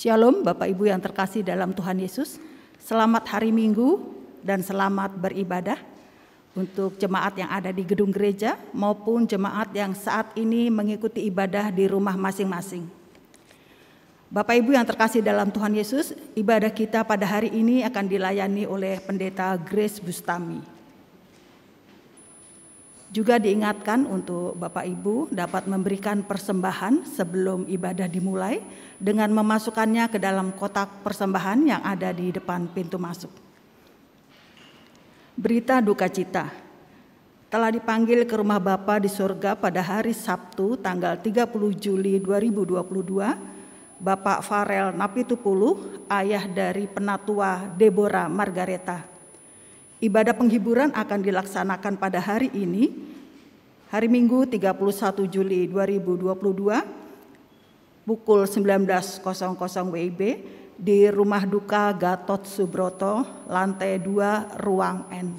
Shalom Bapak Ibu yang terkasih dalam Tuhan Yesus. Selamat hari Minggu dan selamat beribadah untuk jemaat yang ada di gedung gereja maupun jemaat yang saat ini mengikuti ibadah di rumah masing-masing. Bapak Ibu yang terkasih dalam Tuhan Yesus, ibadah kita pada hari ini akan dilayani oleh Pendeta Grace Bustami. Juga diingatkan untuk Bapak Ibu dapat memberikan persembahan sebelum ibadah dimulai dengan memasukkannya ke dalam kotak persembahan yang ada di depan pintu masuk. Berita duka cita. Telah dipanggil ke rumah Bapa di surga pada hari Sabtu tanggal 30 Juli 2022, Bapak Farel Napitupulu, ayah dari penatua Deborah Margareta. Ibadah penghiburan akan dilaksanakan pada hari ini, hari Minggu 31 Juli 2022, pukul 19.00 WIB di Rumah Duka Gatot Subroto, lantai 2, ruang N.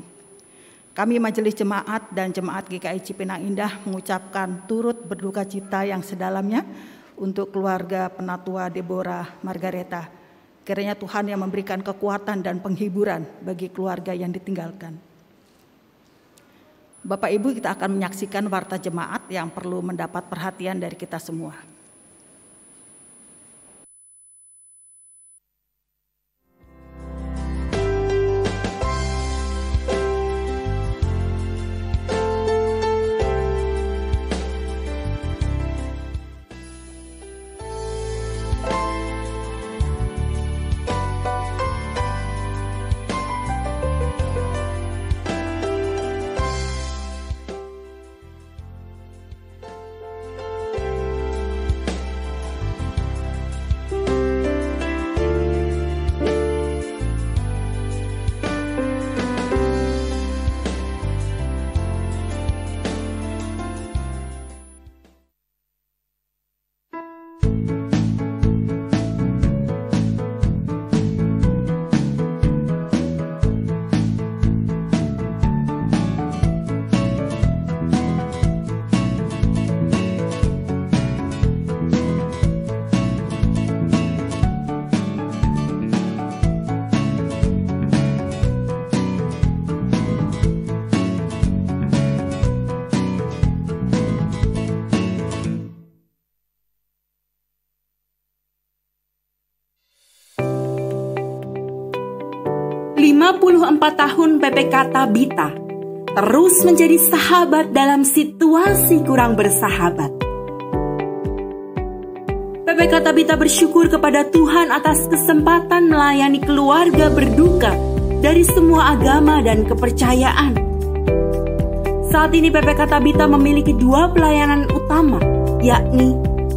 Kami Majelis Jemaat dan Jemaat GKI Cipinang Indah mengucapkan turut berduka cita yang sedalamnya untuk keluarga penatua Deborah Margareta. Kiranya Tuhan yang memberikan kekuatan dan penghiburan bagi keluarga yang ditinggalkan. Bapak Ibu, kita akan menyaksikan warta jemaat yang perlu mendapat perhatian dari kita semua. Tahun PPK Tabita terus menjadi sahabat dalam situasi kurang bersahabat. PPK Tabita bersyukur kepada Tuhan atas kesempatan melayani keluarga berduka dari semua agama dan kepercayaan. Saat ini PPK Tabita memiliki 2 pelayanan utama, yakni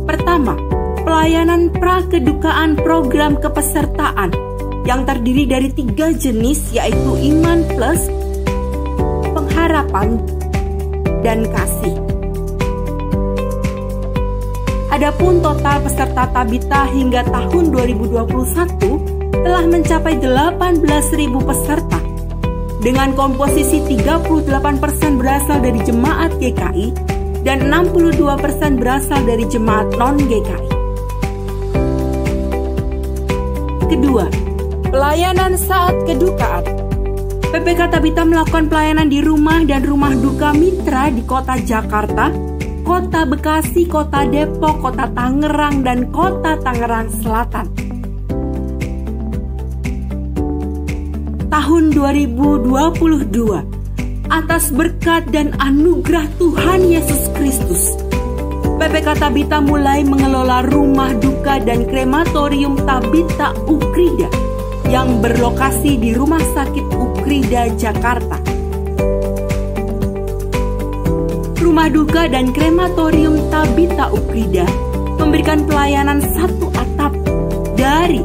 pertama, pelayanan prakedukaan program kepesertaan yang terdiri dari 3 jenis, yaitu iman plus, pengharapan, dan kasih. Adapun total peserta Tabita hingga tahun 2021 telah mencapai 18.000 peserta, dengan komposisi 38% berasal dari jemaat GKI dan 62% berasal dari jemaat non-GKI. Kedua, pelayanan saat kedukaan. PPK Tabita melakukan pelayanan di rumah dan rumah duka mitra di Kota Jakarta, Kota Bekasi, Kota Depok, Kota Tangerang, dan Kota Tangerang Selatan. Tahun 2022, atas berkat dan anugerah Tuhan Yesus Kristus, PPK Tabita mulai mengelola rumah duka dan krematorium Tabita Ukrida yang berlokasi di Rumah Sakit Ukrida, Jakarta. Rumah duka dan krematorium Tabita Ukrida memberikan pelayanan 1 atap dari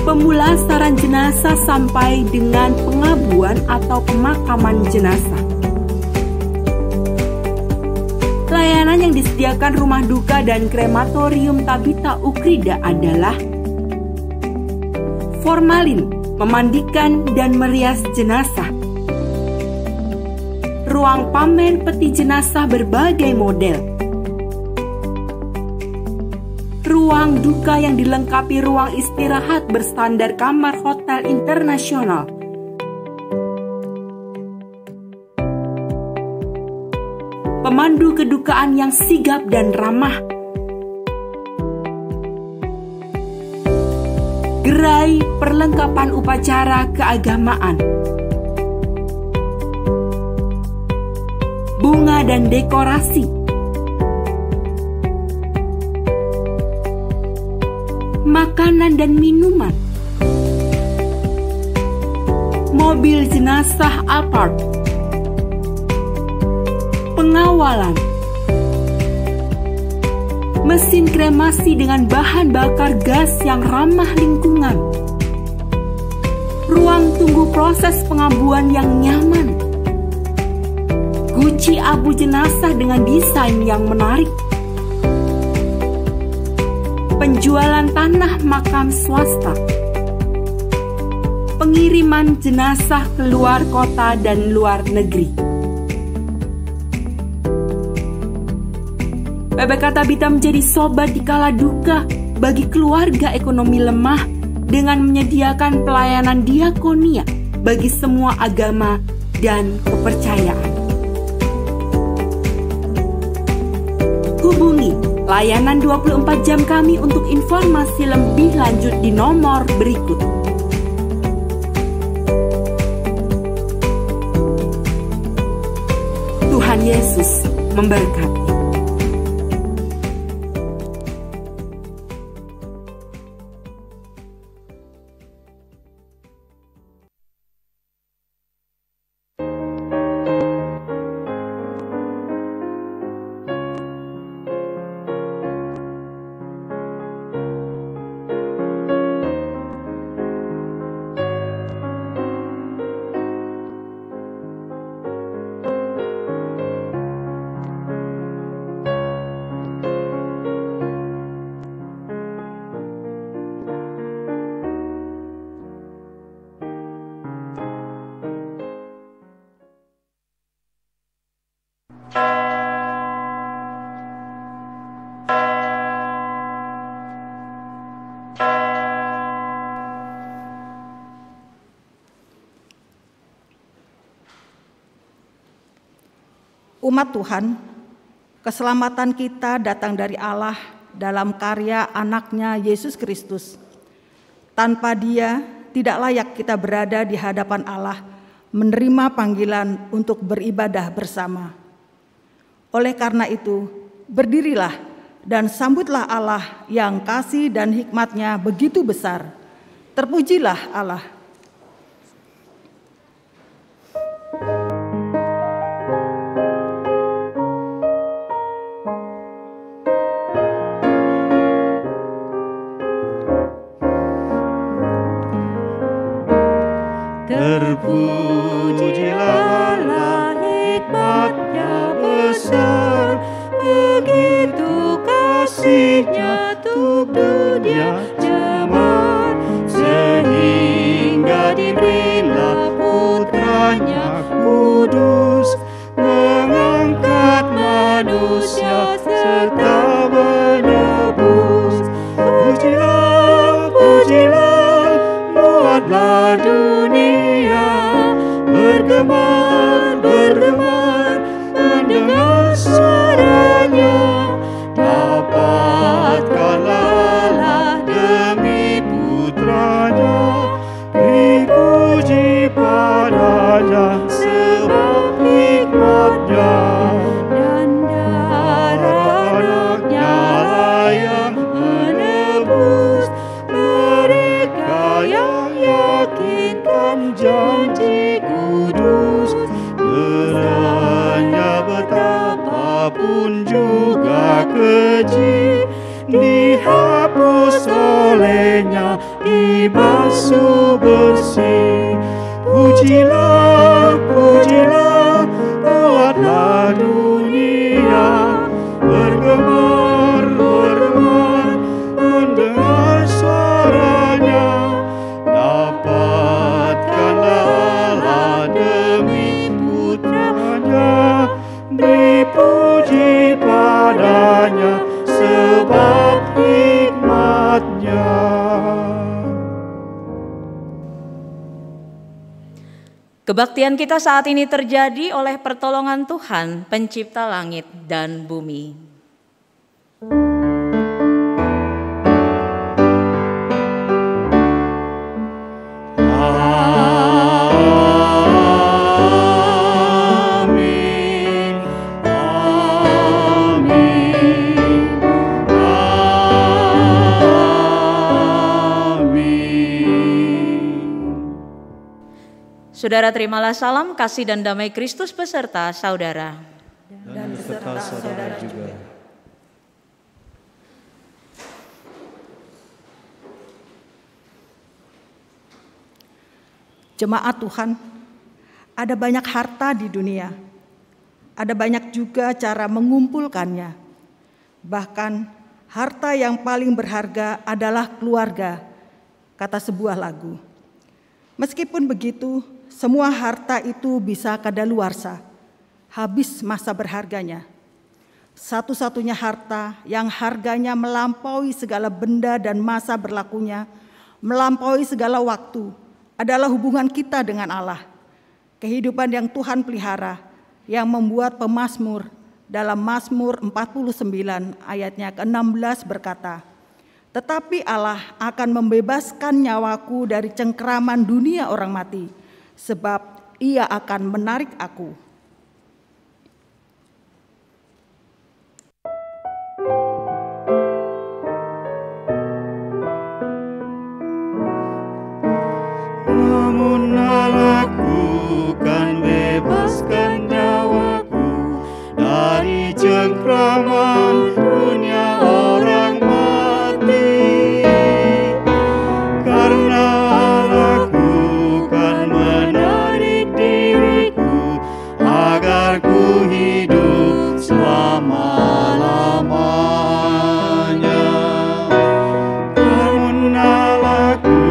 pemulasaran jenazah sampai dengan pengabuan atau pemakaman jenazah. Pelayanan yang disediakan rumah duka dan krematorium Tabita Ukrida adalah formalin, memandikan dan merias jenazah, ruang pamer peti jenazah berbagai model, ruang duka yang dilengkapi ruang istirahat berstandar kamar hotel internasional. Pemandu kedukaan yang sigap dan ramah. Gerai perlengkapan upacara keagamaan. Bunga dan dekorasi. Makanan dan minuman. Mobil jenazah apart. Pengawalan. Mesin kremasi dengan bahan bakar gas yang ramah lingkungan. Ruang tunggu proses pengabuan yang nyaman. Guci abu jenazah dengan desain yang menarik. Penjualan tanah makam swasta. Pengiriman jenazah ke luar kota dan luar negeri. PPK Tabita menjadi sobat di kala duka bagi keluarga ekonomi lemah dengan menyediakan pelayanan diakonia bagi semua agama dan kepercayaan. Hubungi layanan 24 jam kami untuk informasi lebih lanjut di nomor berikut. Tuhan Yesus memberkati. Umat Tuhan, keselamatan kita datang dari Allah dalam karya anaknya Yesus Kristus. Tanpa Dia, tidak layak kita berada di hadapan Allah, menerima panggilan untuk beribadah bersama. Oleh karena itu, berdirilah dan sambutlah Allah yang kasih dan hikmat-Nya begitu besar. Terpujilah Allah. Terpujilah Allah, hikmat-Nya besar, begitu kasih-Nya untuk dunia jemaat, sehingga diberilah putra-Nya kudus, mengangkat manusia serta menebus. Pujilah, pujilah, buatlah dunia bergemar, bergemar, mendengar suaranya. Dapatkanlah demi putranya, dipuji padanya sebab hikmat-Nya, dan darah anaknya yang menebus mereka yang yakinkan janji kudus. Deranya betapapun juga keji, dihapus olehnya, dibasuh bersih. Pujilah, pujilah, buatlah dunia bergemar, bergemar, mendengar suaranya. Dapatkanlah Allah demi putranya, dipuji padanya sebab hikmat Kebaktian kita saat ini terjadi oleh pertolongan Tuhan, pencipta langit dan bumi. Saudara, terimalah salam kasih dan damai Kristus beserta saudara. Dan beserta saudara juga. Jemaat Tuhan, ada banyak harta di dunia. Ada banyak juga cara mengumpulkannya. Bahkan harta yang paling berharga adalah keluarga, kata sebuah lagu. Meskipun begitu, semua harta itu bisa kadaluarsa, habis masa berharganya. Satu-satunya harta yang harganya melampaui segala benda dan masa berlakunya, melampaui segala waktu, adalah hubungan kita dengan Allah. Kehidupan yang Tuhan pelihara, yang membuat pemazmur dalam Mazmur 49 ayatnya ke-16 berkata, "Tetapi Allah akan membebaskan nyawaku dari cengkeraman dunia orang mati, sebab Ia akan menarik aku." Namun Allahku kan bebaskan nyawaku dari cengkraman dunia orang mati. Karena Allahku kan menarik diriku agar ku hidup selama-lamanya. Namun Allahku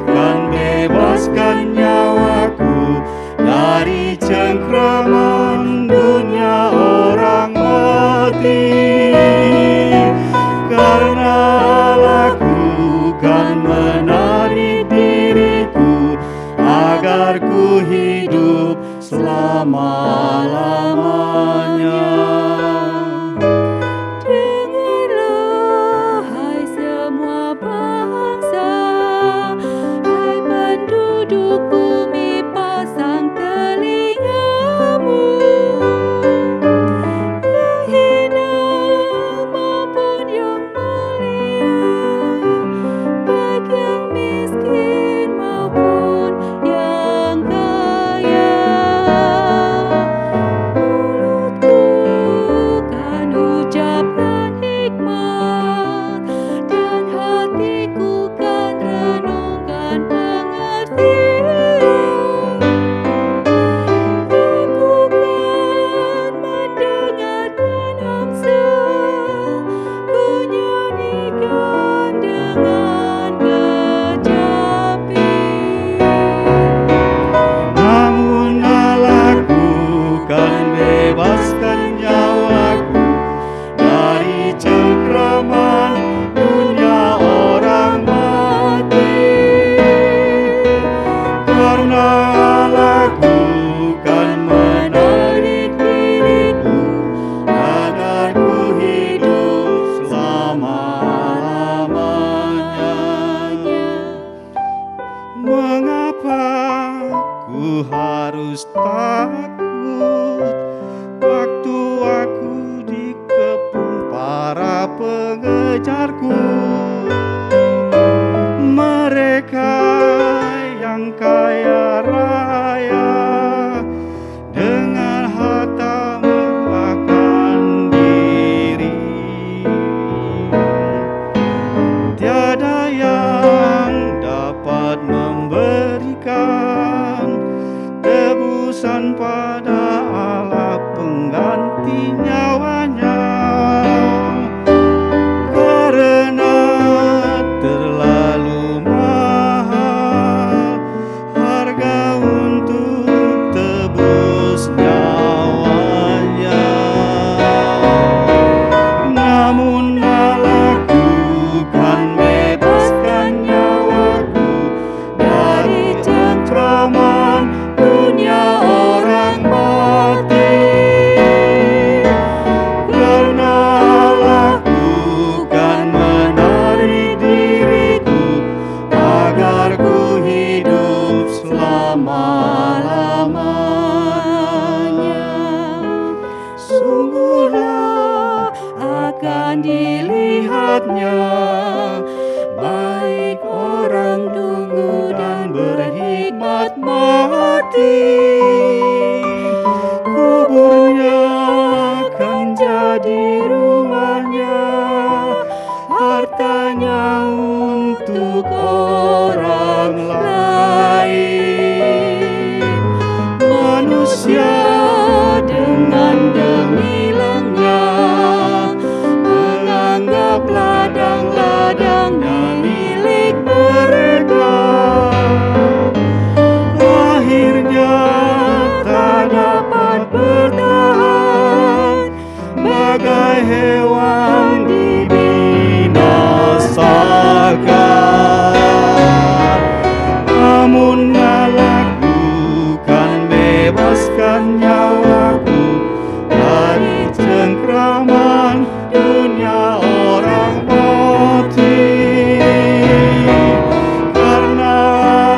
kan bebaskan nyawaku dari cengkraman dunia orang mati. Karena Allahku kan menarik diriku agar ku hidup selama-lamanya. Dengarlah hai semua bangsa, hai penduduk bumi, pasang telingamu. Yang hina maupun yang mulia, baik yang miskin maupun yang kaya. Mulutku kan ucapkan hikmat, dan hatiku kan renungkan pengertian. Aku kan mendengarkan amsal, ku nyanyikan dengan kecapi. Namun Allahku kan bebaskan nyawaku dari cengkraman dunia orang mati. Karena Allahku kan menarik diriku agar ku hidup selama-lamanya. Mengapa ku harus takut waktu aku dikepung para pengejarku? Mereka yang kaya raya dengan harta megahkan diri. Tiada yang dapat memberikan tebusan pada Allah pengganti nyawanya. Karena selamatkan nyawaku dari cengkraman dunia orang mati. Karena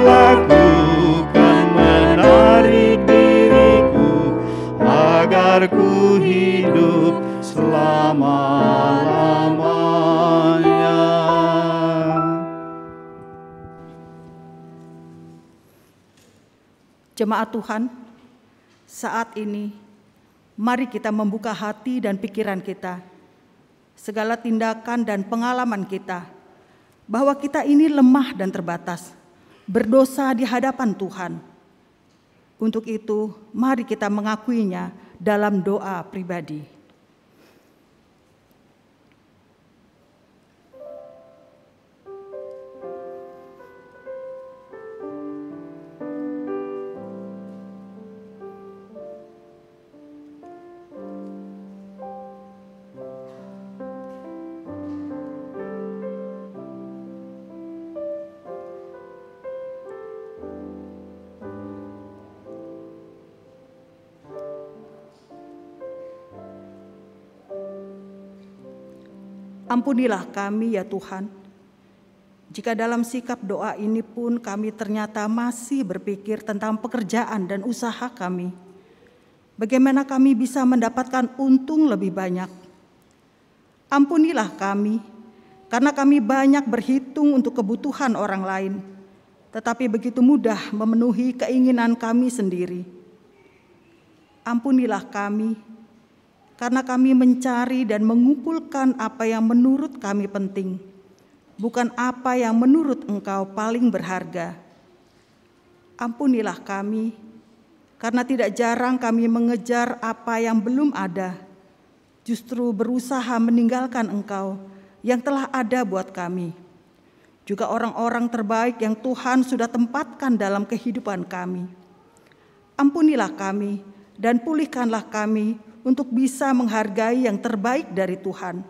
laku kan menarik diriku agar ku hidup selama-lamanya. Jemaat Tuhan, saat ini mari kita membuka hati dan pikiran kita, segala tindakan dan pengalaman kita, bahwa kita ini lemah dan terbatas, berdosa di hadapan Tuhan. Untuk itu, mari kita mengakuinya dalam doa pribadi. Ampunilah kami ya Tuhan, jika dalam sikap doa ini pun kami ternyata masih berpikir tentang pekerjaan dan usaha kami. Bagaimana kami bisa mendapatkan untung lebih banyak? Ampunilah kami, karena kami banyak berhitung untuk kebutuhan orang lain, tetapi begitu mudah memenuhi keinginan kami sendiri. Ampunilah kami, karena kami mencari dan mengumpulkan apa yang menurut kami penting, bukan apa yang menurut Engkau paling berharga. Ampunilah kami, karena tidak jarang kami mengejar apa yang belum ada, justru berusaha meninggalkan Engkau yang telah ada buat kami, juga orang-orang terbaik yang Tuhan sudah tempatkan dalam kehidupan kami. Ampunilah kami dan pulihkanlah kami untuk bisa menghargai yang terbaik dari Tuhan.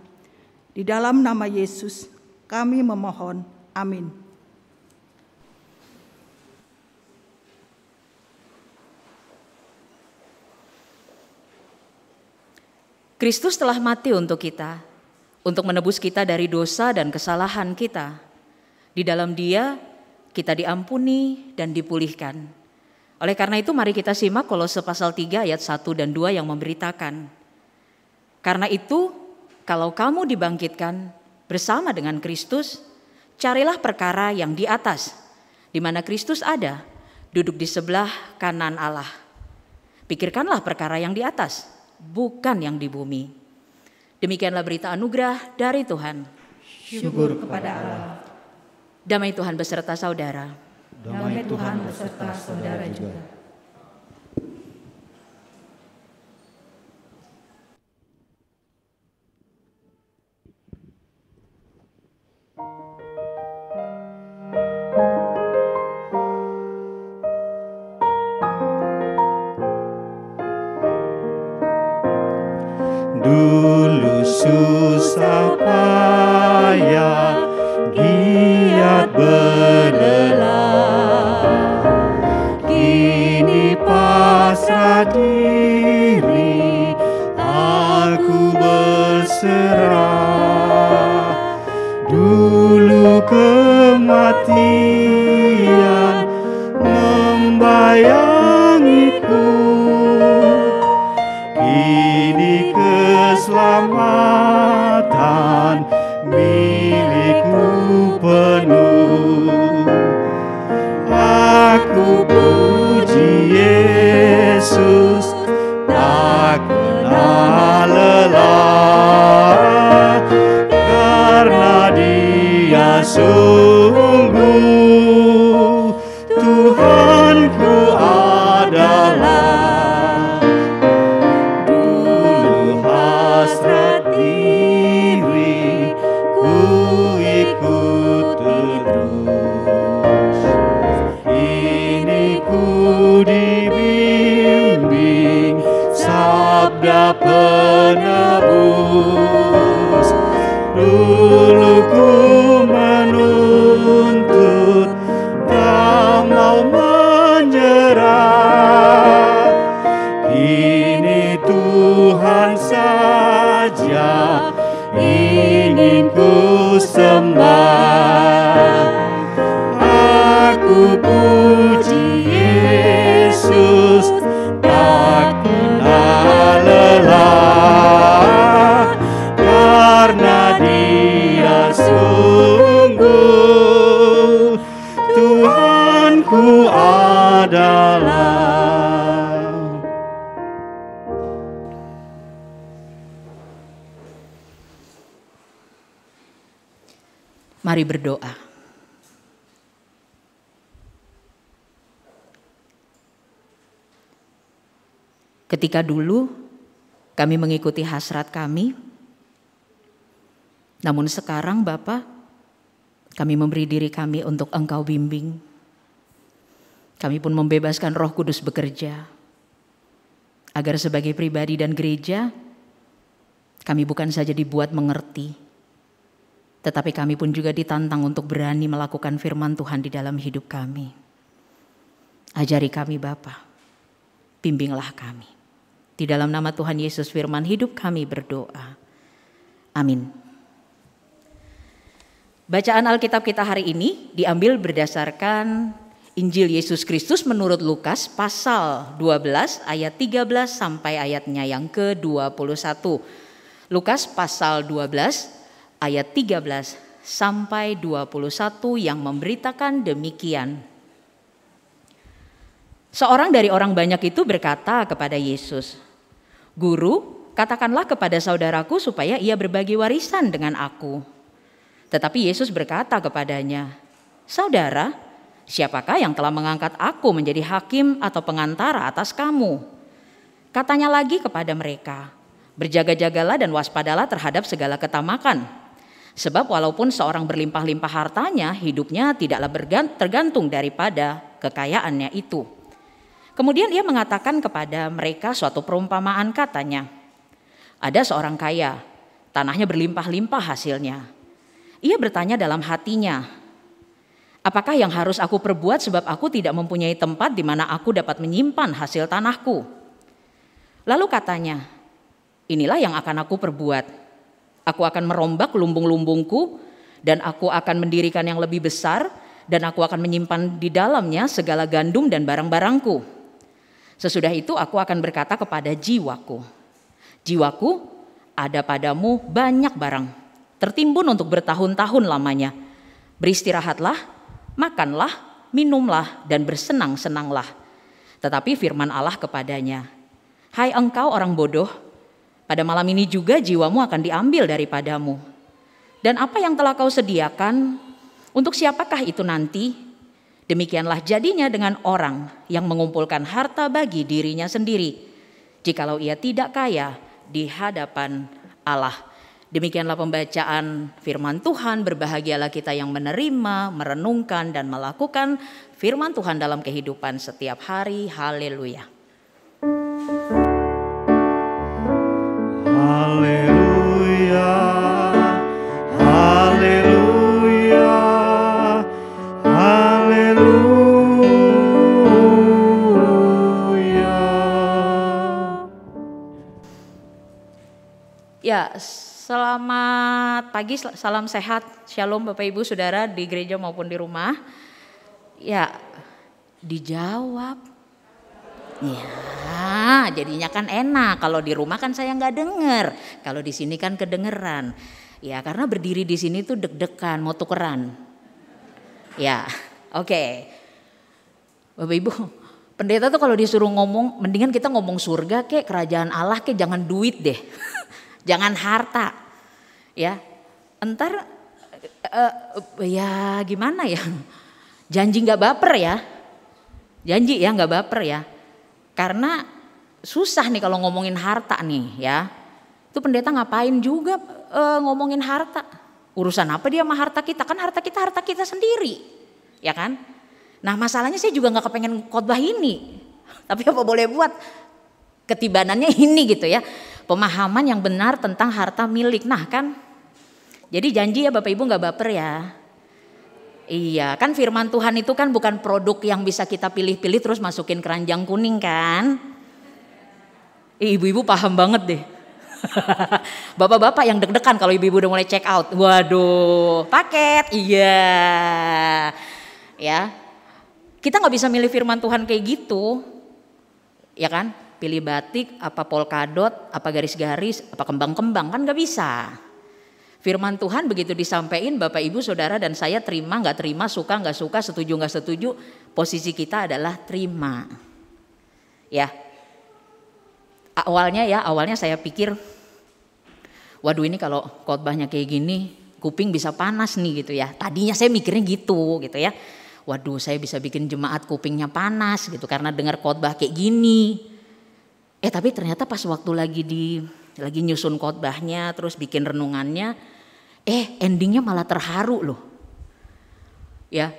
Di dalam nama Yesus kami memohon. Amin. Kristus telah mati untuk kita, untuk menebus kita dari dosa dan kesalahan kita. Di dalam Dia kita diampuni dan dipulihkan. Oleh karena itu mari kita simak Kolose pasal 3 ayat 1 dan 2 yang memberitakan. Karena itu kalau kamu dibangkitkan bersama dengan Kristus, carilah perkara yang di atas, di mana Kristus ada, duduk di sebelah kanan Allah. Pikirkanlah perkara yang di atas, bukan yang di bumi. Demikianlah berita anugerah dari Tuhan. Syukur kepada Allah. Damai Tuhan beserta saudara. Damai Tuhan beserta saudara juga. Dulu susah payah, giat berlelah, kini pasrah diri, aku berserah. Dulu kematian membayangiku, kini keselamatan milikku penuh. Aku puji Yesus, tak kenal lelah. Ku puji Yesus tak kenal lelah, karena Dia sungguh Tuhanku adalah. Mari berdoa. Ketika dulu kami mengikuti hasrat kami, namun sekarang Bapa, kami memberi diri kami untuk Engkau bimbing. Kami pun membebaskan Roh Kudus bekerja, agar sebagai pribadi dan gereja, kami bukan saja dibuat mengerti, tetapi kami pun juga ditantang untuk berani melakukan firman Tuhan di dalam hidup kami. Ajari kami Bapa, bimbinglah kami. Di dalam nama Tuhan Yesus firman hidup kami berdoa. Amin. Bacaan Alkitab kita hari ini diambil berdasarkan Injil Yesus Kristus menurut Lukas pasal 12 ayat 13 sampai ayatnya yang ke-21. Lukas pasal 12 ayat 13 sampai 21 yang memberitakan demikian. Seorang dari orang banyak itu berkata kepada Yesus, "Guru, katakanlah kepada saudaraku supaya ia berbagi warisan dengan aku." Tetapi Yesus berkata kepadanya, "Saudara, siapakah yang telah mengangkat aku menjadi hakim atau pengantara atas kamu?" Katanya lagi kepada mereka, "Berjaga-jagalah dan waspadalah terhadap segala ketamakan. Sebab walaupun seorang berlimpah-limpah hartanya, hidupnya tidaklah tergantung daripada kekayaannya itu." Kemudian ia mengatakan kepada mereka suatu perumpamaan, katanya, "Ada seorang kaya, tanahnya berlimpah-limpah hasilnya. Ia bertanya dalam hatinya, 'Apakah yang harus aku perbuat sebab aku tidak mempunyai tempat di mana aku dapat menyimpan hasil tanahku?' Lalu katanya, 'Inilah yang akan aku perbuat. Aku akan merombak lumbung-lumbungku dan aku akan mendirikan yang lebih besar dan aku akan menyimpan di dalamnya segala gandum dan barang-barangku. Sesudah itu aku akan berkata kepada jiwaku, jiwaku, ada padamu banyak barang, tertimbun untuk bertahun-tahun lamanya. Beristirahatlah, makanlah, minumlah, dan bersenang-senanglah.' Tetapi firman Allah kepadanya, 'Hai engkau orang bodoh, pada malam ini juga jiwamu akan diambil daripadamu. Dan apa yang telah kau sediakan, untuk siapakah itu nanti?' Demikianlah jadinya dengan orang yang mengumpulkan harta bagi dirinya sendiri, jikalau ia tidak kaya di hadapan Allah." Demikianlah pembacaan firman Tuhan. Berbahagialah kita yang menerima, merenungkan, dan melakukan firman Tuhan dalam kehidupan setiap hari. Haleluya. Haleluya, haleluya, haleluya. Ya, selamat pagi, salam sehat, shalom Bapak Ibu Saudara di gereja maupun di rumah. Ya, dijawab. Ya, jadinya kan enak. Kalau di rumah kan saya nggak denger. Kalau di sini kan kedengeran. Ya, karena berdiri di sini tuh deg-degan, mau tukeran. Ya, oke. Bapak Ibu, pendeta tuh kalau disuruh ngomong, mendingan kita ngomong surga kek, kerajaan Allah kek, jangan duit deh. Jangan harta, ya. Entar, ya gimana ya? Janji nggak baper ya, janji ya nggak baper ya. Karena susah nih kalau ngomongin harta nih ya. Itu pendeta ngapain juga ngomongin harta? Urusan apa dia sama harta kita? Kan harta kita sendiri, ya kan? Nah masalahnya saya juga nggak kepengen khotbah ini, tapi apa boleh buat? Ketibanannya ini gitu ya. Pemahaman yang benar tentang harta milik. Nah kan, jadi janji ya Bapak Ibu nggak baper ya. Iya kan firman Tuhan itu kan bukan produk yang bisa kita pilih-pilih terus masukin keranjang kuning kan. Ibu-ibu paham banget deh. Bapak-bapak yang deg-degan kalau ibu-ibu udah mulai check out. Waduh, paket, iya. Ya, Kita nggak bisa milih firman Tuhan kayak gitu, ya kan? Pilih batik, apa polkadot, apa garis-garis, apa kembang-kembang, kan nggak bisa. Firman Tuhan begitu disampaikan, Bapak Ibu Saudara dan saya terima nggak terima, suka nggak suka, setuju nggak setuju, posisi kita adalah terima. Ya, awalnya saya pikir, waduh ini kalau khotbahnya kayak gini, kuping bisa panas nih gitu ya. Tadinya saya mikirnya gitu ya. Waduh saya bisa bikin jemaat kupingnya panas gitu karena dengar khotbah kayak gini. Tapi ternyata pas waktu lagi nyusun khotbahnya, terus bikin renungannya, endingnya malah terharu loh. Ya,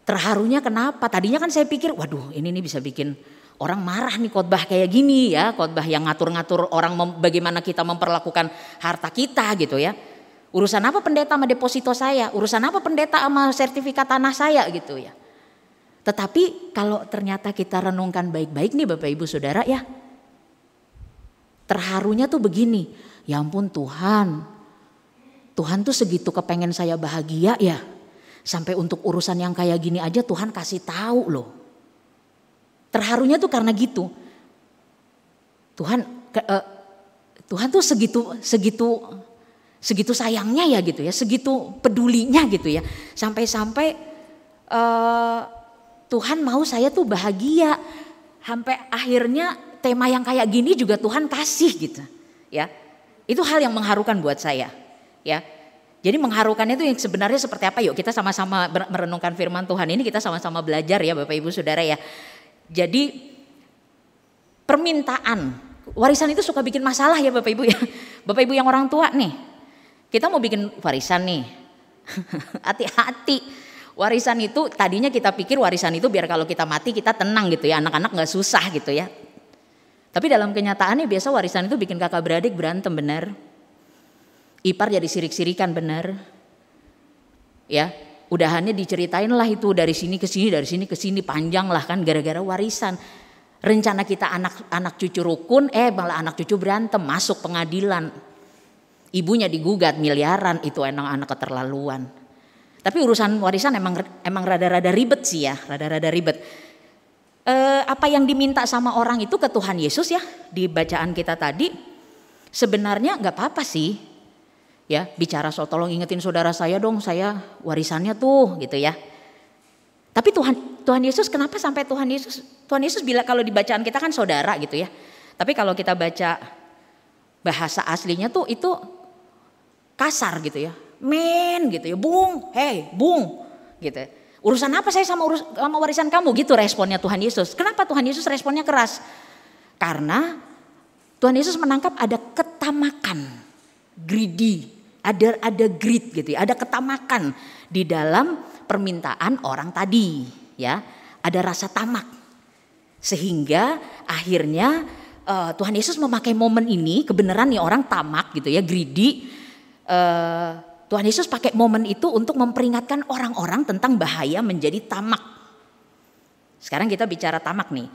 terharunya kenapa? Tadinya kan saya pikir, waduh ini nih bisa bikin orang marah nih khotbah kayak gini ya, khotbah yang ngatur-ngatur orang bagaimana kita memperlakukan harta kita gitu ya. Urusan apa pendeta sama deposito saya? Urusan apa pendeta sama sertifikat tanah saya gitu ya. Tetapi kalau ternyata kita renungkan baik-baik nih Bapak Ibu Saudara ya, terharunya tuh begini, ya ampun Tuhan tuh segitu kepengen saya bahagia ya, sampai untuk urusan yang kayak gini aja Tuhan kasih tahu loh. Terharunya tuh karena gitu, Tuhan tuh segitu sayangnya ya gitu ya, segitu pedulinya gitu ya, sampai Tuhan mau saya tuh bahagia, sampai akhirnya tema yang kayak gini juga Tuhan kasih gitu ya. Itu hal yang mengharukan buat saya ya. Jadi mengharukannya itu yang sebenarnya seperti apa? Yuk kita sama-sama merenungkan firman Tuhan ini, kita sama-sama belajar ya Bapak Ibu Saudara ya. Jadi permintaan warisan itu suka bikin masalah ya Bapak Ibu ya. Bapak Ibu yang orang tua nih, kita mau bikin warisan nih, hati-hati. Warisan itu tadinya kita pikir warisan itu biar kalau kita mati kita tenang gitu ya, anak-anak gak susah gitu ya. Tapi dalam kenyataannya biasa warisan itu bikin kakak beradik berantem benar. Ipar jadi sirik-sirikan benar. Ya, udahannya diceritain lah itu dari sini ke sini, dari sini ke sini, panjang lah kan gara-gara warisan. Rencana kita anak cucu rukun, malah anak cucu berantem, masuk pengadilan. Ibunya digugat miliaran, itu anak keterlaluan. Tapi urusan warisan emang rada-rada ribet sih ya, rada-rada ribet. Apa yang diminta sama orang itu ke Tuhan Yesus ya di bacaan kita tadi sebenarnya nggak apa-apa sih ya, bicara soal tolong ingetin saudara saya dong, saya warisannya tuh gitu ya. Tapi Tuhan Yesus kenapa sampai Tuhan Yesus bila kalau di bacaan kita kan saudara gitu ya, tapi kalau kita baca bahasa aslinya tuh itu kasar gitu ya, men gitu ya, bung, hey bung gitu. Urusan apa saya sama warisan kamu gitu responnya Tuhan Yesus. Kenapa Tuhan Yesus responnya keras? Karena Tuhan Yesus menangkap ada ketamakan, greedy, ada greed gitu ya, ada ketamakan di dalam permintaan orang tadi ya, ada rasa tamak. Sehingga akhirnya Tuhan Yesus memakai momen ini, kebenaran nih orang tamak gitu ya, greedy. Tuhan Yesus pakai momen itu untuk memperingatkan orang-orang tentang bahaya menjadi tamak. Sekarang kita bicara tamak nih.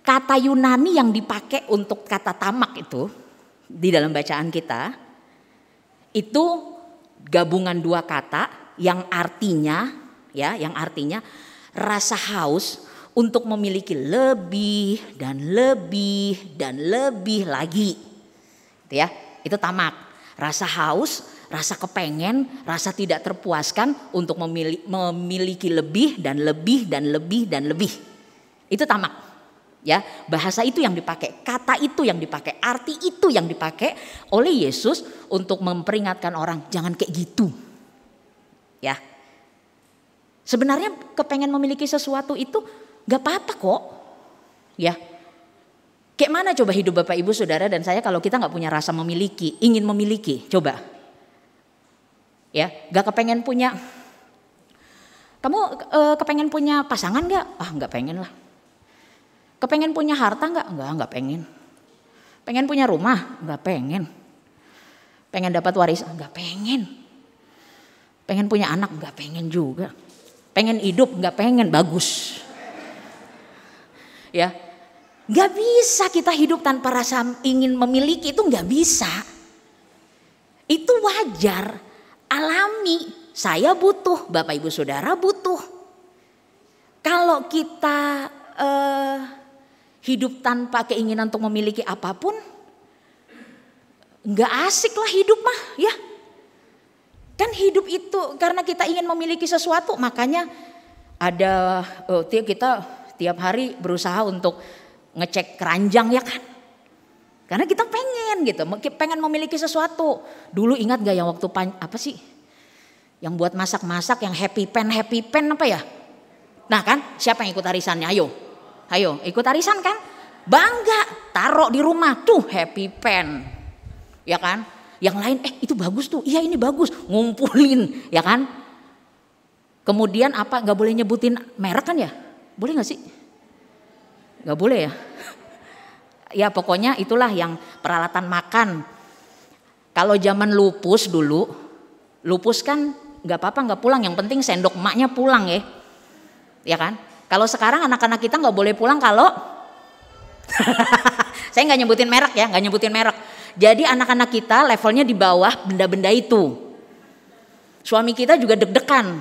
Kata Yunani yang dipakai untuk kata tamak itu di dalam bacaan kita itu gabungan dua kata yang artinya rasa haus untuk memiliki lebih dan lebih dan lebih lagi. Gitu ya. Itu tamak. Rasa haus, rasa kepengen, rasa tidak terpuaskan untuk memiliki lebih dan lebih dan lebih dan lebih. Itu tamak. Ya, bahasa itu yang dipakai, kata itu yang dipakai, arti itu yang dipakai oleh Yesus untuk memperingatkan orang jangan kayak gitu. Ya. Sebenarnya kepengen memiliki sesuatu itu gak apa-apa kok. Ya. Kayak mana coba hidup Bapak Ibu Saudara dan saya kalau kita gak punya rasa memiliki, ingin memiliki, coba. Ya, gak kepengen punya. Kamu kepengen punya pasangan gak? Gak pengen lah. Kepengen punya harta gak? Gak pengen. Pengen punya rumah? Gak pengen. Pengen dapat warisan? Gak pengen. Pengen punya anak? Gak pengen juga. Pengen hidup? Gak pengen, bagus. Ya. Gak bisa kita hidup tanpa rasa ingin memiliki, itu gak bisa. Itu wajar, alami. Saya butuh, Bapak Ibu Saudara butuh. Kalau kita hidup tanpa keinginan untuk memiliki apapun, nggak asik lah hidup mah ya. Kan hidup itu karena kita ingin memiliki sesuatu, makanya ada kita tiap hari berusaha untuk ngecek keranjang ya kan. Karena kita pengen gitu, pengen memiliki sesuatu. Dulu ingat gak yang waktu apa sih? Yang buat masak-masak yang happy pen apa ya? Nah kan siapa yang ikut arisannya? Ayo ikut arisan kan? Bangga, taruh di rumah tuh happy pen. Ya kan? Yang lain itu bagus tuh, iya ini bagus, ngumpulin ya kan. Kemudian apa, gak boleh nyebutin merek kan ya? Boleh gak sih? Gak boleh ya? Ya pokoknya itulah yang peralatan makan. Kalau zaman lupus dulu, lupus kan gak apa-apa gak pulang, yang penting sendok emaknya pulang ya. Ya kan? Kalau sekarang anak-anak kita gak boleh pulang kalau saya gak nyebutin merek ya, gak nyebutin merek. Jadi anak-anak kita levelnya di bawah benda-benda itu. Suami kita juga deg-degan.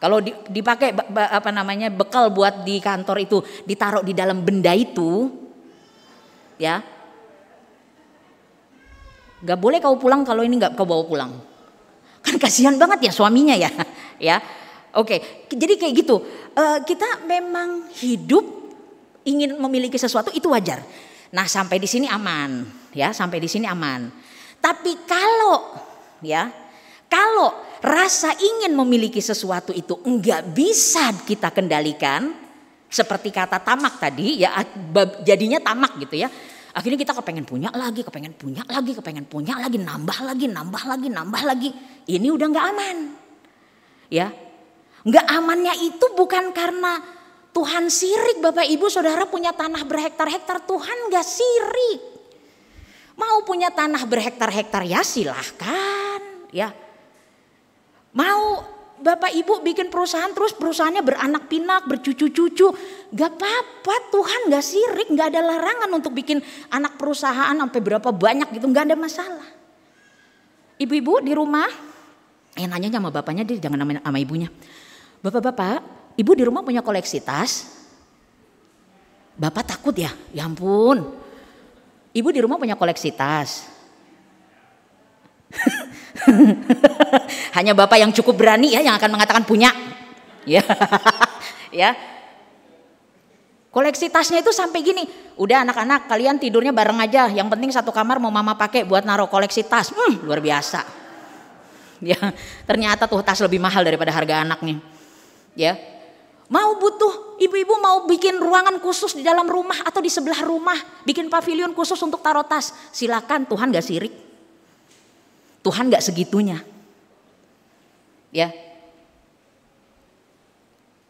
Kalau dipakai bekal buat di kantor itu ditaruh di dalam benda itu, ya, gak boleh kau pulang kalau ini gak kau bawa pulang. Kan kasihan banget ya suaminya ya, ya. Oke, jadi kayak gitu. Kita memang hidup ingin memiliki sesuatu itu wajar. Nah sampai di sini aman, ya sampai di sini aman. Tapi kalau rasa ingin memiliki sesuatu itu enggak bisa kita kendalikan, seperti kata tamak tadi, ya jadinya tamak gitu ya. Akhirnya kita kepengen punya lagi, nambah lagi. Ini udah nggak aman, ya. Nggak amannya itu bukan karena Tuhan sirik, Bapak Ibu Saudara punya tanah berhektar-hektar, Tuhan gak sirik. Mau punya tanah berhektar-hektar ya silahkan ya. Mau Bapak Ibu bikin perusahaan terus perusahaannya beranak pinak, bercucu-cucu, gak apa-apa, Tuhan gak sirik, gak ada larangan untuk bikin anak perusahaan sampai berapa banyak gitu, gak ada masalah. Ibu-ibu di rumah, nanya sama bapaknya, dia jangan namain sama ibunya. Bapak-bapak, ibu di rumah punya koleksi tas. Bapak takut ya? Ya ampun. Ibu di rumah punya koleksi tas. Hanya bapak yang cukup berani ya yang akan mengatakan punya. Ya. Ya. Koleksi tasnya itu sampai gini. Udah anak-anak kalian tidurnya bareng aja. Yang penting satu kamar mau mama pakai buat naruh koleksi tas. Luar biasa. Ya, ternyata tuh tas lebih mahal daripada harga anaknya. Ya. Mau butuh, ibu-ibu mau bikin ruangan khusus di dalam rumah atau di sebelah rumah, bikin pavilion khusus untuk taruh tas, silakan, Tuhan gak sirik. Tuhan gak segitunya. Ya.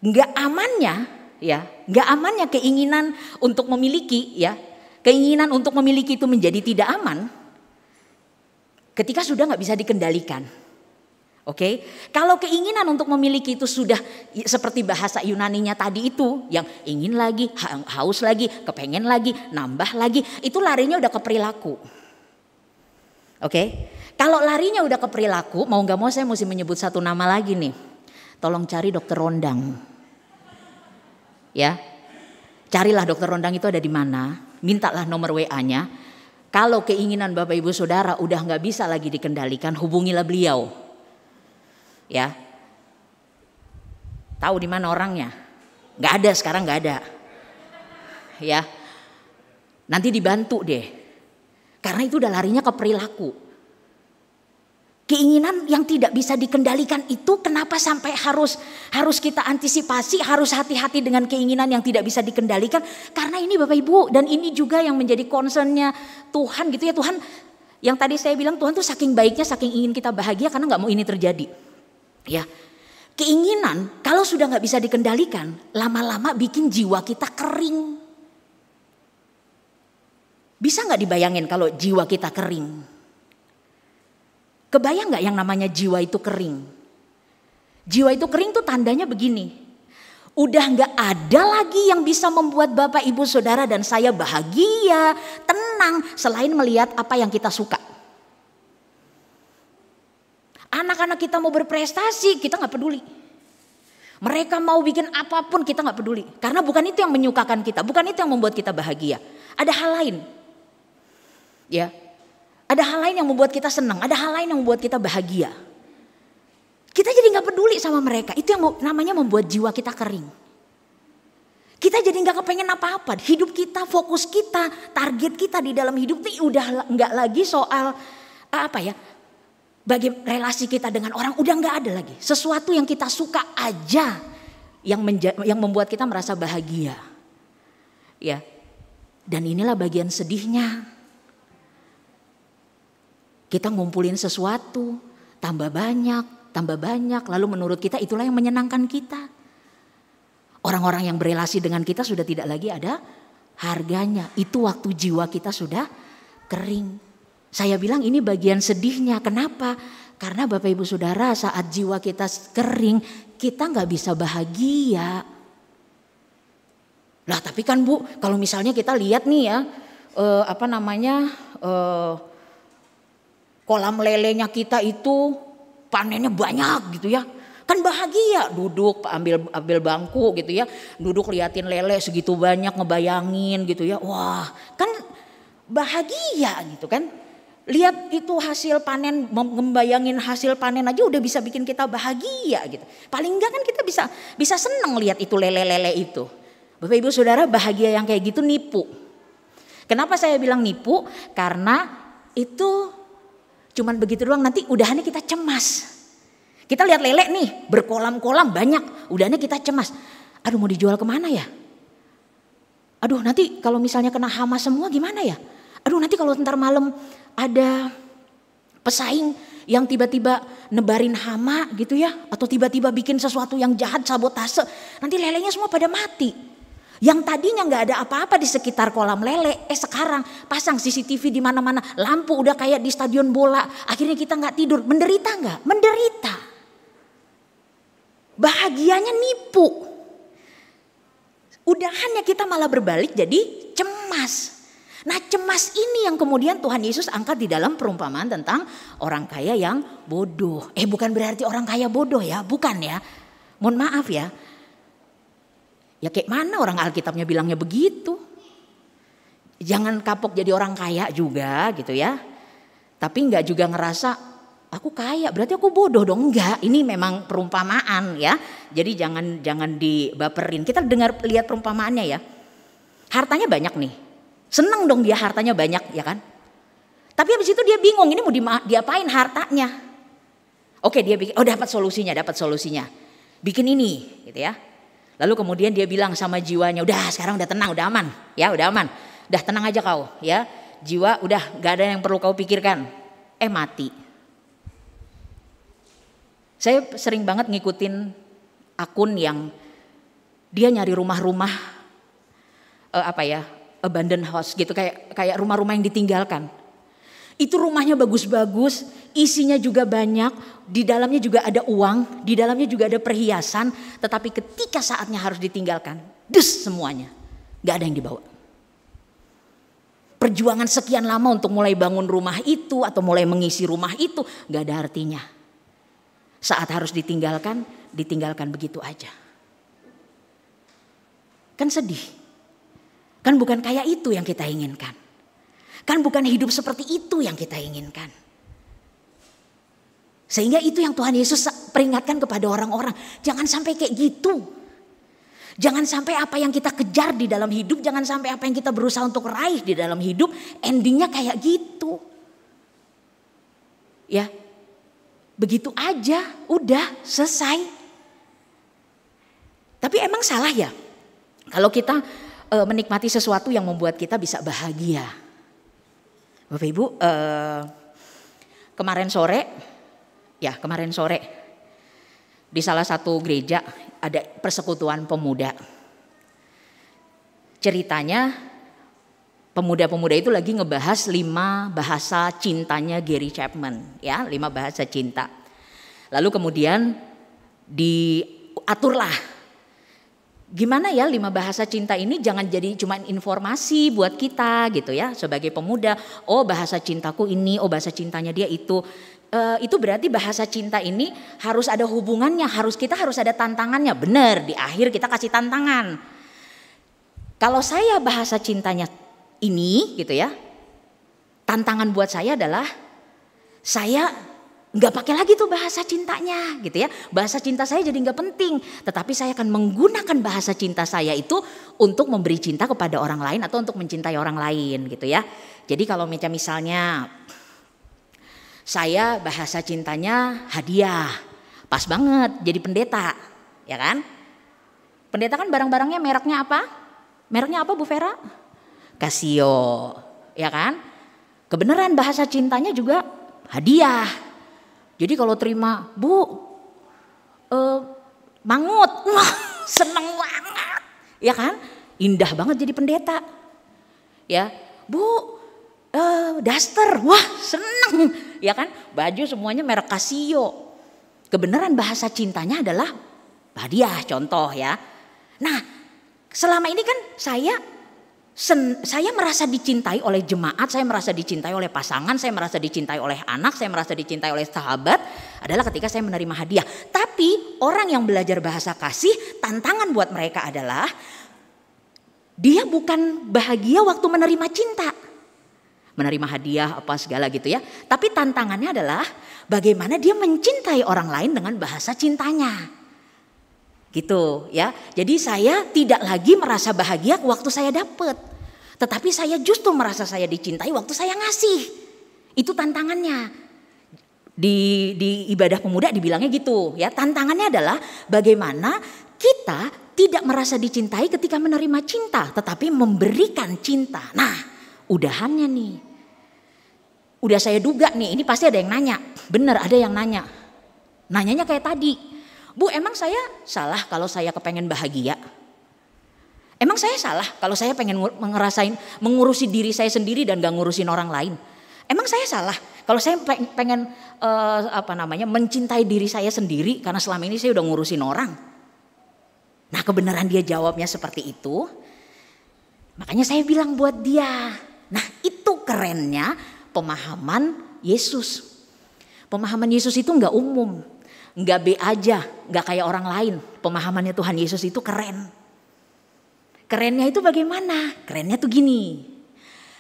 Gak amannya keinginan untuk memiliki ya, keinginan untuk memiliki itu menjadi tidak aman ketika sudah gak bisa dikendalikan. Oke, kalau keinginan untuk memiliki itu sudah seperti bahasa Yunaninya tadi itu, yang ingin lagi, haus lagi, kepengen lagi, nambah lagi, itu larinya udah ke perilaku. Oke, kalau larinya udah ke perilaku, mau nggak mau saya mesti menyebut satu nama lagi nih. Tolong cari dokter rondang. Ya, carilah dokter rondang itu ada di mana, mintalah nomor WA-nya. Kalau keinginan Bapak Ibu Saudara udah nggak bisa lagi dikendalikan, hubungilah beliau. Ya, tahu di mana orangnya? Nggak ada sekarang, nggak ada. Ya, nanti dibantu deh. Karena itu udah larinya ke perilaku. Keinginan yang tidak bisa dikendalikan itu kenapa sampai harus kita antisipasi, harus hati-hati dengan keinginan yang tidak bisa dikendalikan? Karena ini Bapak Ibu, dan ini juga yang menjadi concernnya Tuhan gitu ya. Tuhan, yang tadi saya bilang Tuhan tuh saking baiknya, saking ingin kita bahagia karena nggak mau ini terjadi. Ya, keinginan kalau sudah nggak bisa dikendalikan, lama-lama bikin jiwa kita kering. Bisa nggak dibayangin kalau jiwa kita kering? Kebayang nggak yang namanya jiwa itu kering? Jiwa itu kering tuh tandanya begini. Udah nggak ada lagi yang bisa membuat Bapak Ibu Saudara dan saya bahagia, tenang selain melihat apa yang kita suka. Anak-anak kita mau berprestasi, kita nggak peduli. Mereka mau bikin apapun kita nggak peduli. Karena bukan itu yang menyukakan kita, bukan itu yang membuat kita bahagia. Ada hal lain. Ya. Ada hal lain yang membuat kita senang, ada hal lain yang membuat kita bahagia. Kita jadi nggak peduli sama mereka. Itu yang namanya membuat jiwa kita kering. Kita jadi nggak kepengen apa-apa. Hidup kita, fokus kita, target kita di dalam hidup ini udah nggak lagi soal bagi relasi kita dengan orang, udah nggak ada lagi. Sesuatu yang kita suka aja yang membuat kita merasa bahagia. Ya. Dan inilah bagian sedihnya. Kita ngumpulin sesuatu, tambah banyak, lalu menurut kita itulah yang menyenangkan kita. Orang-orang yang berelasi dengan kita sudah tidak lagi ada harganya. Itu waktu jiwa kita sudah kering. Saya bilang ini bagian sedihnya. Kenapa? Karena Bapak Ibu Saudara, saat jiwa kita kering, kita nggak bisa bahagia. Lah tapi kan Bu, kalau misalnya kita lihat nih ya, kolam lelenya kita itu panennya banyak gitu ya. Kan bahagia, duduk ambil bangku gitu ya, duduk liatin lele segitu banyak, ngebayangin gitu ya. Wah, kan bahagia gitu kan. Lihat itu hasil panen, membayangin hasil panen aja udah bisa bikin kita bahagia gitu. Paling enggak kan kita bisa seneng lihat itu lele-lele itu. Bapak Ibu Saudara, bahagia yang kayak gitu nipu. Kenapa saya bilang nipu? Karena itu cuman begitu doang, nanti udahannya kita cemas. Kita lihat lele nih berkolam-kolam banyak, udahnya kita cemas. Aduh mau dijual kemana ya? Aduh nanti kalau misalnya kena hama semua gimana ya? Aduh nanti kalau ntar malam ada pesaing yang tiba-tiba nebarin hama gitu ya. Atau tiba-tiba bikin sesuatu yang jahat, sabotase. Nanti lelenya semua pada mati. Yang tadinya gak ada apa-apa di sekitar kolam lele. Sekarang pasang CCTV di mana-mana. Lampu udah kayak di stadion bola. Akhirnya kita gak tidur. Menderita gak? Menderita. Bahagianya nipu. Udahannya kita malah berbalik jadi cemas. Nah cemas ini yang kemudian Tuhan Yesus angkat di dalam perumpamaan tentang orang kaya yang bodoh. Bukan berarti orang kaya bodoh ya, bukan ya. Mohon maaf ya. Ya kayak mana orang Alkitabnya bilangnya begitu. Jangan kapok jadi orang kaya juga gitu ya. Tapi enggak juga ngerasa aku kaya berarti aku bodoh dong. Enggak, ini memang perumpamaan ya. Jadi jangan dibaperin. Kita lihat perumpamaannya ya. Hartanya banyak nih. Seneng dong dia hartanya banyak ya kan. Tapi habis itu dia bingung ini mau diapain hartanya. Oke dia bikin, dapat solusinya. Bikin ini gitu ya. Lalu kemudian dia bilang sama jiwanya, udah sekarang udah tenang, udah aman. Ya udah aman, udah tenang aja kau ya. Jiwa udah gak ada yang perlu kau pikirkan. Mati. Saya sering banget ngikutin akun yang dia nyari rumah-rumah abandoned house gitu, kayak rumah-rumah yang ditinggalkan. Itu rumahnya bagus-bagus, isinya juga banyak, di dalamnya juga ada uang, di dalamnya juga ada perhiasan, tetapi ketika saatnya harus ditinggalkan, semuanya, gak ada yang dibawa. Perjuangan sekian lama untuk mulai bangun rumah itu atau mulai mengisi rumah itu gak ada artinya. Saat harus ditinggalkan begitu aja. Kan sedih. Kan bukan kayak itu yang kita inginkan. Kan bukan hidup seperti itu yang kita inginkan. Sehingga itu yang Tuhan Yesus peringatkan kepada orang-orang. Jangan sampai kayak gitu. Jangan sampai apa yang kita kejar di dalam hidup. Jangan sampai apa yang kita berusaha untuk raih di dalam hidup. Endingnya kayak gitu. Ya. Begitu aja. Udah selesai. Tapi emang salah ya. Kalau kita menikmati sesuatu yang membuat kita bisa bahagia. Bapak Ibu, kemarin sore di salah satu gereja ada persekutuan pemuda. Ceritanya pemuda-pemuda itu lagi ngebahas 5 bahasa cintanya Gary Chapman, ya, 5 bahasa cinta. Lalu kemudian diaturlah gimana ya 5 bahasa cinta ini jangan jadi cuma informasi buat kita gitu ya sebagai pemuda. Oh bahasa cintaku ini, oh bahasa cintanya dia itu. itu berarti bahasa cinta ini harus ada hubungannya, kita harus ada tantangannya. Benar, di akhir kita kasih tantangan. Kalau saya bahasa cintanya ini gitu ya, tantangan buat saya adalah saya nggak pakai lagi tuh bahasa cintanya gitu ya. Bahasa cinta saya jadi nggak penting, tetapi saya akan menggunakan bahasa cinta saya itu untuk memberi cinta kepada orang lain atau untuk mencintai orang lain gitu ya. Jadi kalau misalnya saya bahasa cintanya hadiah, pas banget jadi pendeta, ya kan? Pendeta kan barang-barangnya mereknya apa? Mereknya apa Bu Vera? Casio, ya kan? Kebenaran bahasa cintanya juga hadiah. Jadi kalau terima, Bu, mangut, wah seneng banget, ya kan? Indah banget jadi pendeta, ya, Bu, daster, wah seneng, ya kan? Baju semuanya merek Casio. Kebenaran bahasa cintanya adalah hadiah, contoh ya. Nah, selama ini kan saya merasa dicintai oleh jemaat, saya merasa dicintai oleh pasangan, saya merasa dicintai oleh anak, saya merasa dicintai oleh sahabat adalah ketika saya menerima hadiah. Tapi orang yang belajar bahasa kasih, tantangan buat mereka adalah dia bukan bahagia waktu menerima cinta, menerima hadiah apa segala gitu ya. Tapi tantangannya adalah bagaimana dia mencintai orang lain dengan bahasa cintanya. Gitu ya. Jadi saya tidak lagi merasa bahagia waktu saya dapat, tetapi saya justru merasa saya dicintai waktu saya ngasih. Itu tantangannya. Di ibadah pemuda dibilangnya gitu ya. Tantangannya adalah bagaimana kita tidak merasa dicintai ketika menerima cinta, tetapi memberikan cinta. Nah, udahannya nih. Udah saya duga nih, ini pasti ada yang nanya. Bener, ada yang nanya. Nanyanya kayak tadi. Bu, emang saya salah kalau saya kepengen bahagia? Emang saya salah kalau saya pengen mengurusi diri saya sendiri dan gak ngurusin orang lain? Emang saya salah kalau saya pengen mencintai diri saya sendiri karena selama ini saya udah ngurusin orang? Nah, kebenaran dia jawabnya seperti itu. Makanya saya bilang buat dia. Nah, itu kerennya pemahaman Yesus. Pemahaman Yesus itu gak umum. Nggak B aja, nggak kayak orang lain. Pemahamannya Tuhan Yesus itu keren. Kerennya itu bagaimana? Kerennya tuh gini.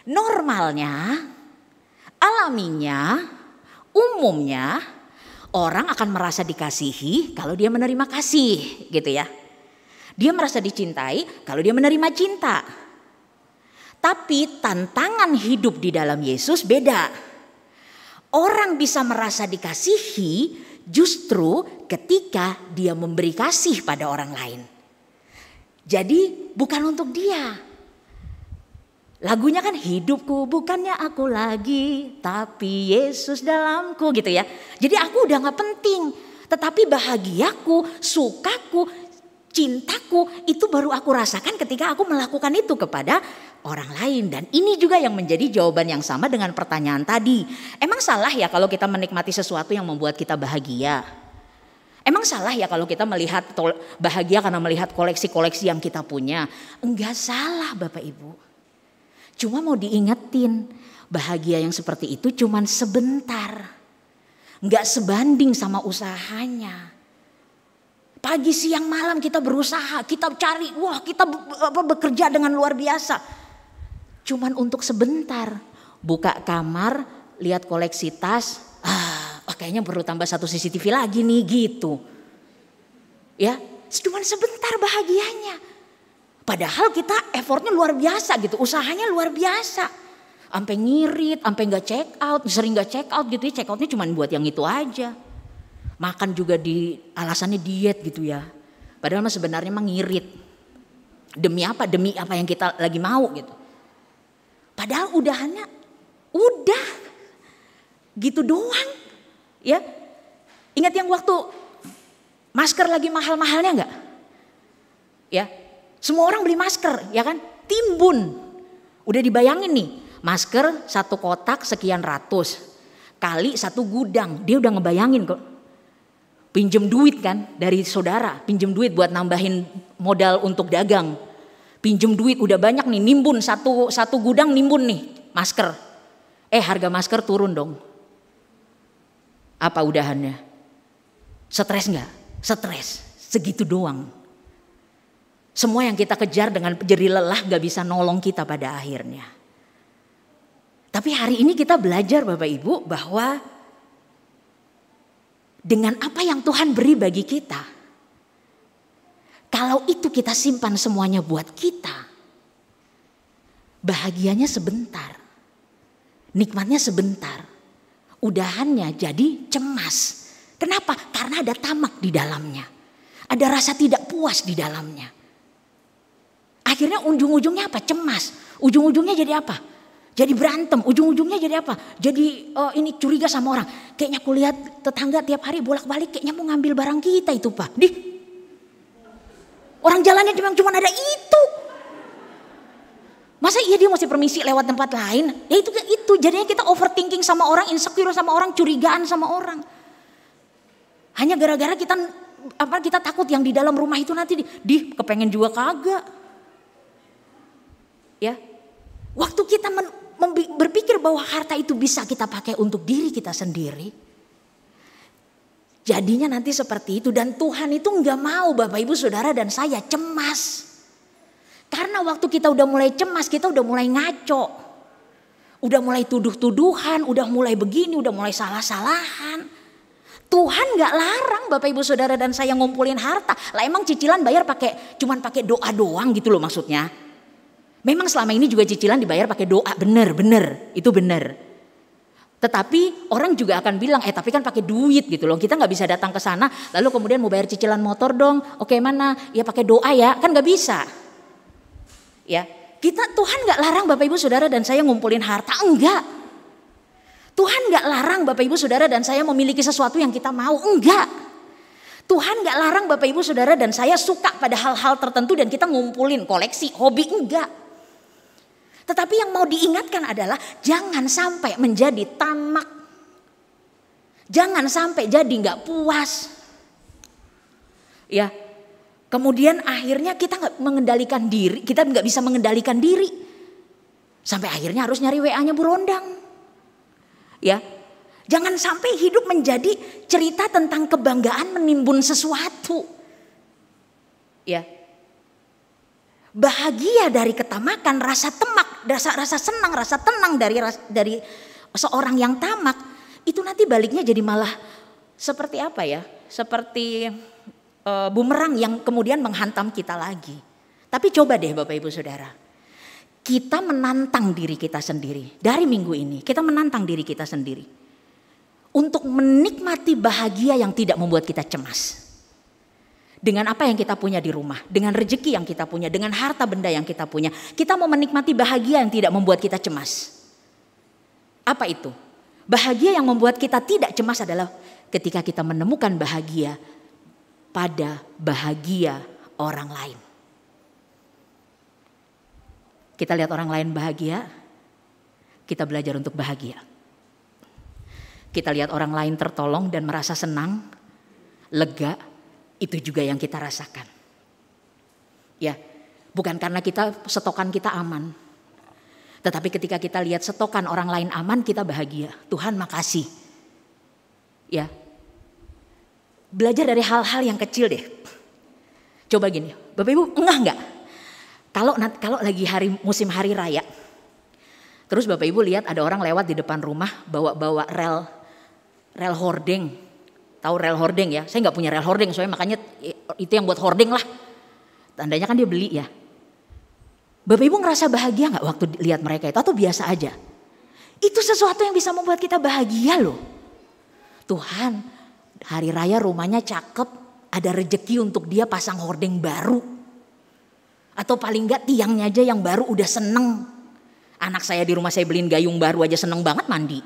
Normalnya, alaminya, umumnya orang akan merasa dikasihi kalau dia menerima kasih, gitu ya. Dia merasa dicintai kalau dia menerima cinta. Tapi tantangan hidup di dalam Yesus beda. Orang bisa merasa dikasihi justru ketika dia memberi kasih pada orang lain. Jadi bukan untuk dia. Lagunya kan hidupku bukannya aku lagi, tapi Yesus dalamku gitu ya. Jadi aku udah gak penting. Tetapi bahagiaku, sukaku, cintaku itu baru aku rasakan ketika aku melakukan itu kepada orang lain. Dan ini juga yang menjadi jawaban yang sama dengan pertanyaan tadi. Emang salah ya kalau kita menikmati sesuatu yang membuat kita bahagia? Emang salah ya kalau kita melihat bahagia karena melihat koleksi-koleksi yang kita punya? Enggak salah Bapak Ibu. Cuma mau diingetin, bahagia yang seperti itu cuman sebentar. Enggak sebanding sama usahanya. Pagi siang malam kita berusaha, kita cari, wah kita bekerja dengan luar biasa. Cuman untuk sebentar, buka kamar, lihat koleksi tas, kayaknya perlu tambah 1 CCTV lagi nih gitu. Ya, cuman sebentar bahagianya. Padahal kita effortnya luar biasa gitu, usahanya luar biasa. Sampai ngirit, sampai gak check out, sering gak check out gitu ya, check outnya cuman buat yang itu aja. Makan juga alasannya diet gitu ya. Padahal mah sebenarnya mah ngirit. Demi apa? Demi apa yang kita lagi mau gitu. Padahal udahannya udah gitu doang. Ya. Ingat yang waktu masker lagi mahal-mahalnya enggak? Ya. Semua orang beli masker, ya kan? Timbun. Udah dibayangin nih, masker 1 kotak sekian ratus kali 1 gudang. Dia udah ngebayangin kok. Pinjem duit kan dari saudara, pinjem duit buat nambahin modal untuk dagang. Pinjem duit udah banyak nih, nimbun satu gudang nimbun nih masker. Harga masker turun dong. Apa udahannya? Stres nggak? Stres, segitu doang. Semua yang kita kejar dengan jadi lelah gak bisa nolong kita pada akhirnya. Tapi hari ini kita belajar Bapak Ibu bahwa dengan apa yang Tuhan beri bagi kita, kalau itu kita simpan semuanya buat kita, bahagianya sebentar, nikmatnya sebentar, udahannya jadi cemas. Kenapa? Karena ada tamak di dalamnya, ada rasa tidak puas di dalamnya. Akhirnya ujung-ujungnya apa? Cemas. Ujung-ujungnya jadi apa? Jadi berantem. Ujung-ujungnya jadi apa? Jadi ini curiga sama orang. Kayaknya aku lihat tetangga tiap hari bolak-balik kayaknya mau ngambil barang kita itu Pak. Orang jalannya cuma ada itu. Masa iya dia mesti permisi lewat tempat lain? Ya itu. Jadinya kita overthinking sama orang, insecure sama orang, curigaan sama orang. Hanya gara-gara kita takut yang di dalam rumah itu nanti kepengen juga kagak. Ya, waktu kita berpikir bahwa harta itu bisa kita pakai untuk diri kita sendiri, jadinya nanti seperti itu. Dan Tuhan itu nggak mau Bapak Ibu Saudara dan saya cemas. Karena waktu kita udah mulai cemas, kita udah mulai ngaco, udah mulai tuduh-tuduhan, udah mulai begini, udah mulai salah-salahan. Tuhan nggak larang Bapak Ibu Saudara dan saya ngumpulin harta. Lah emang cicilan bayar cuman pakai doa doang gitu loh maksudnya. Memang selama ini juga cicilan dibayar pakai doa, bener, itu bener. Tetapi orang juga akan bilang, tapi kan pakai duit gitu loh. Kita nggak bisa datang ke sana, lalu kemudian mau bayar cicilan motor dong. Oke mana? Ya pakai doa ya, kan nggak bisa. Ya, Tuhan nggak larang Bapak Ibu Saudara dan saya ngumpulin harta, enggak. Tuhan nggak larang Bapak Ibu Saudara dan saya memiliki sesuatu yang kita mau, enggak. Tuhan nggak larang Bapak Ibu Saudara dan saya suka pada hal-hal tertentu dan kita ngumpulin koleksi, hobi, enggak. Tetapi yang mau diingatkan adalah jangan sampai menjadi tamak. Jangan sampai jadi nggak puas. Ya, kemudian akhirnya kita nggak mengendalikan diri, kita nggak bisa mengendalikan diri. Sampai akhirnya harus nyari WA-nya Burondang. Ya, jangan sampai hidup menjadi cerita tentang kebanggaan menimbun sesuatu. Ya. Bahagia dari ketamakan, rasa temak, rasa senang, rasa tenang dari seorang yang tamak, itu nanti baliknya jadi malah seperti apa ya? Seperti bumerang yang kemudian menghantam kita lagi. Tapi coba deh Bapak Ibu Saudara, kita menantang diri kita sendiri. Dari minggu ini kita menantang diri kita sendiri untuk menikmati bahagia yang tidak membuat kita cemas. Dengan apa yang kita punya di rumah, dengan rezeki yang kita punya, dengan harta benda yang kita punya, kita mau menikmati bahagia yang tidak membuat kita cemas. Apa itu? Bahagia yang membuat kita tidak cemas adalah ketika kita menemukan bahagia pada bahagia orang lain. Kita lihat orang lain bahagia, kita belajar untuk bahagia. Kita lihat orang lain tertolong dan merasa senang, lega. Itu juga yang kita rasakan. Ya, bukan karena stokan kita aman. Tetapi ketika kita lihat stokan orang lain aman, kita bahagia. Tuhan makasih. Ya. Belajar dari hal-hal yang kecil deh. Coba gini, Bapak Ibu enggak? Kalau lagi musim hari raya. Terus Bapak Ibu lihat ada orang lewat di depan rumah bawa rel hordeng. Tahu rel hordeng ya? Saya nggak punya rel hordeng, soalnya makanya itu yang buat hordeng lah. Tandanya kan dia beli ya. Bapak Ibu ngerasa bahagia nggak waktu lihat mereka itu atau biasa aja? Itu sesuatu yang bisa membuat kita bahagia loh. Tuhan, hari raya rumahnya cakep, ada rejeki untuk dia pasang hordeng baru. Atau paling nggak tiangnya aja yang baru udah seneng. Anak saya di rumah saya beliin gayung baru aja seneng banget mandi.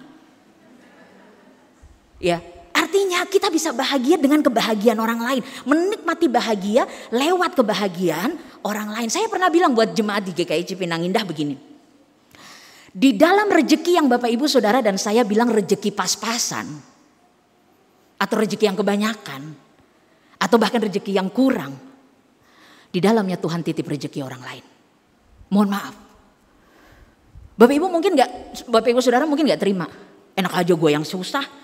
Ya. Artinya kita bisa bahagia dengan kebahagiaan orang lain. Menikmati bahagia lewat kebahagiaan orang lain. Saya pernah bilang buat jemaat di GKI Cipinang Indah begini. Di dalam rejeki yang Bapak Ibu Saudara dan saya bilang rejeki pas-pasan. Atau rejeki yang kebanyakan. Atau bahkan rejeki yang kurang. Di dalamnya Tuhan titip rejeki orang lain. Mohon maaf. Bapak Ibu Saudara mungkin gak terima. Enak aja gue yang susah.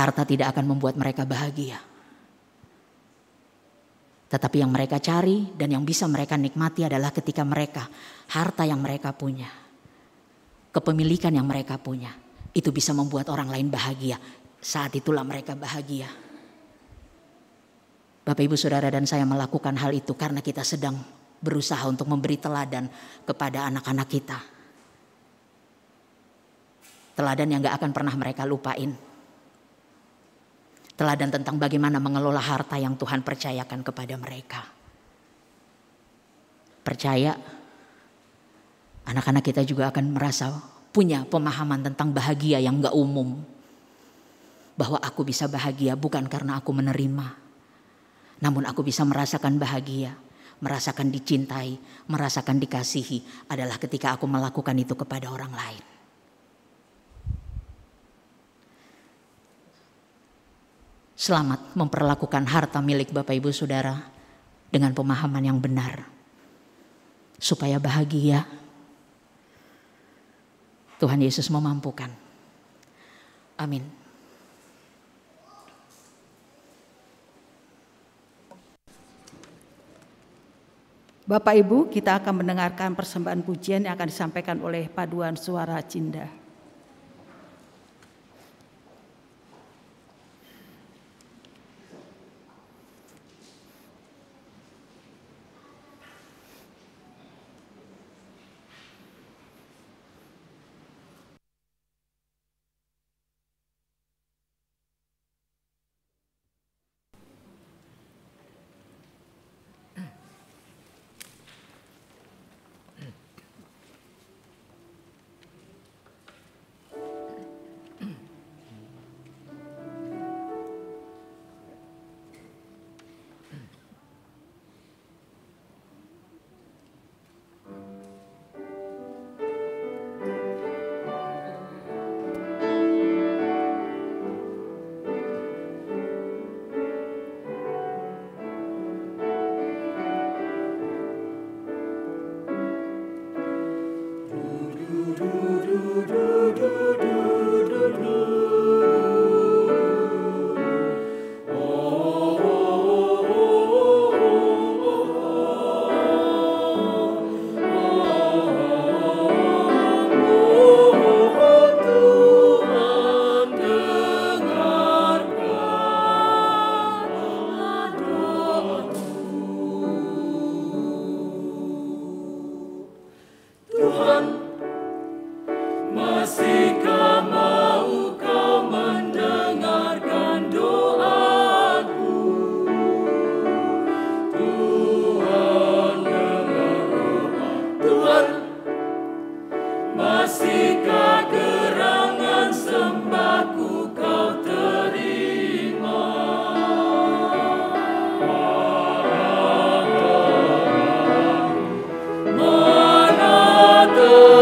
Harta tidak akan membuat mereka bahagia. Tetapi yang mereka cari dan yang bisa mereka nikmati adalah ketika mereka, harta yang mereka punya, kepemilikan yang mereka punya, itu bisa membuat orang lain bahagia. Saat itulah mereka bahagia. Bapak, Ibu, Saudara dan saya melakukan hal itu karena kita sedang berusaha untuk memberi teladan kepada anak-anak kita. Teladan yang gak akan pernah mereka lupain. Teladan tentang bagaimana mengelola harta yang Tuhan percayakan kepada mereka. Percaya, anak-anak kita juga akan merasa punya pemahaman tentang bahagia yang gak umum. Bahwa aku bisa bahagia bukan karena aku menerima, namun aku bisa merasakan bahagia, merasakan dicintai, merasakan dikasihi adalah ketika aku melakukan itu kepada orang lain. Selamat memperlakukan harta milik Bapak, Ibu, Saudara dengan pemahaman yang benar. Supaya bahagia, Tuhan Yesus memampukan. Amin. Bapak Ibu, kita akan mendengarkan persembahan pujian yang akan disampaikan oleh Paduan Suara Cinda. Maranatha.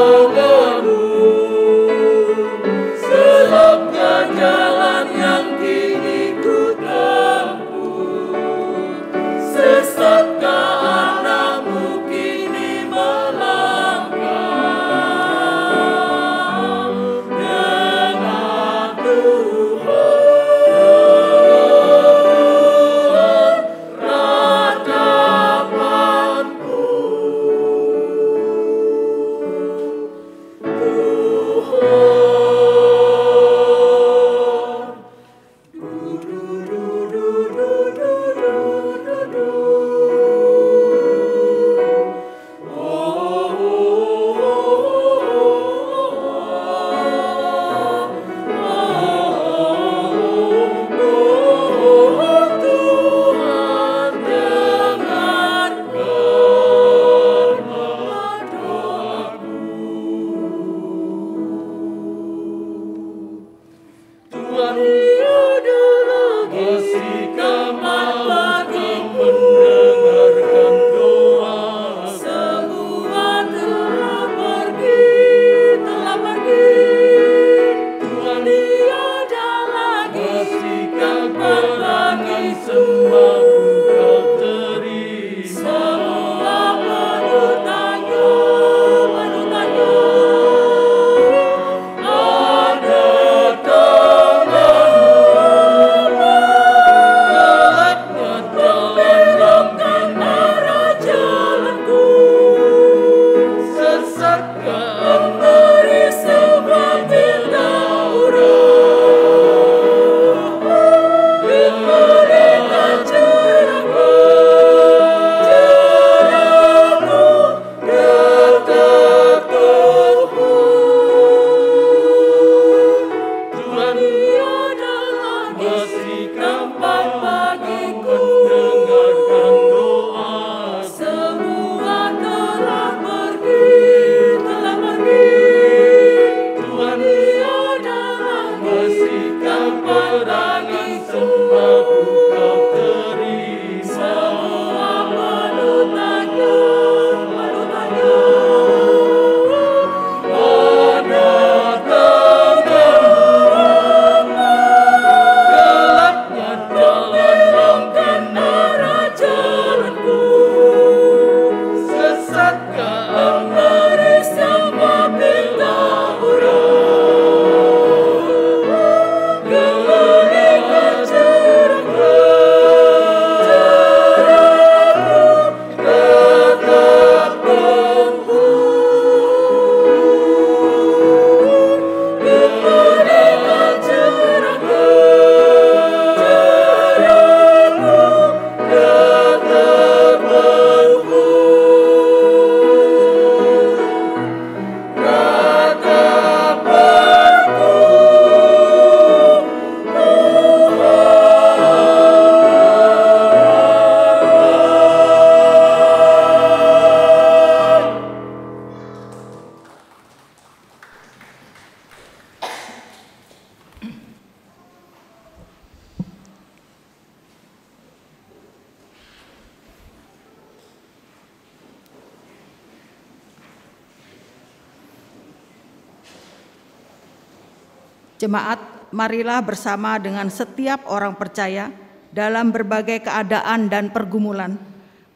Jemaat, marilah bersama dengan setiap orang percaya dalam berbagai keadaan dan pergumulan.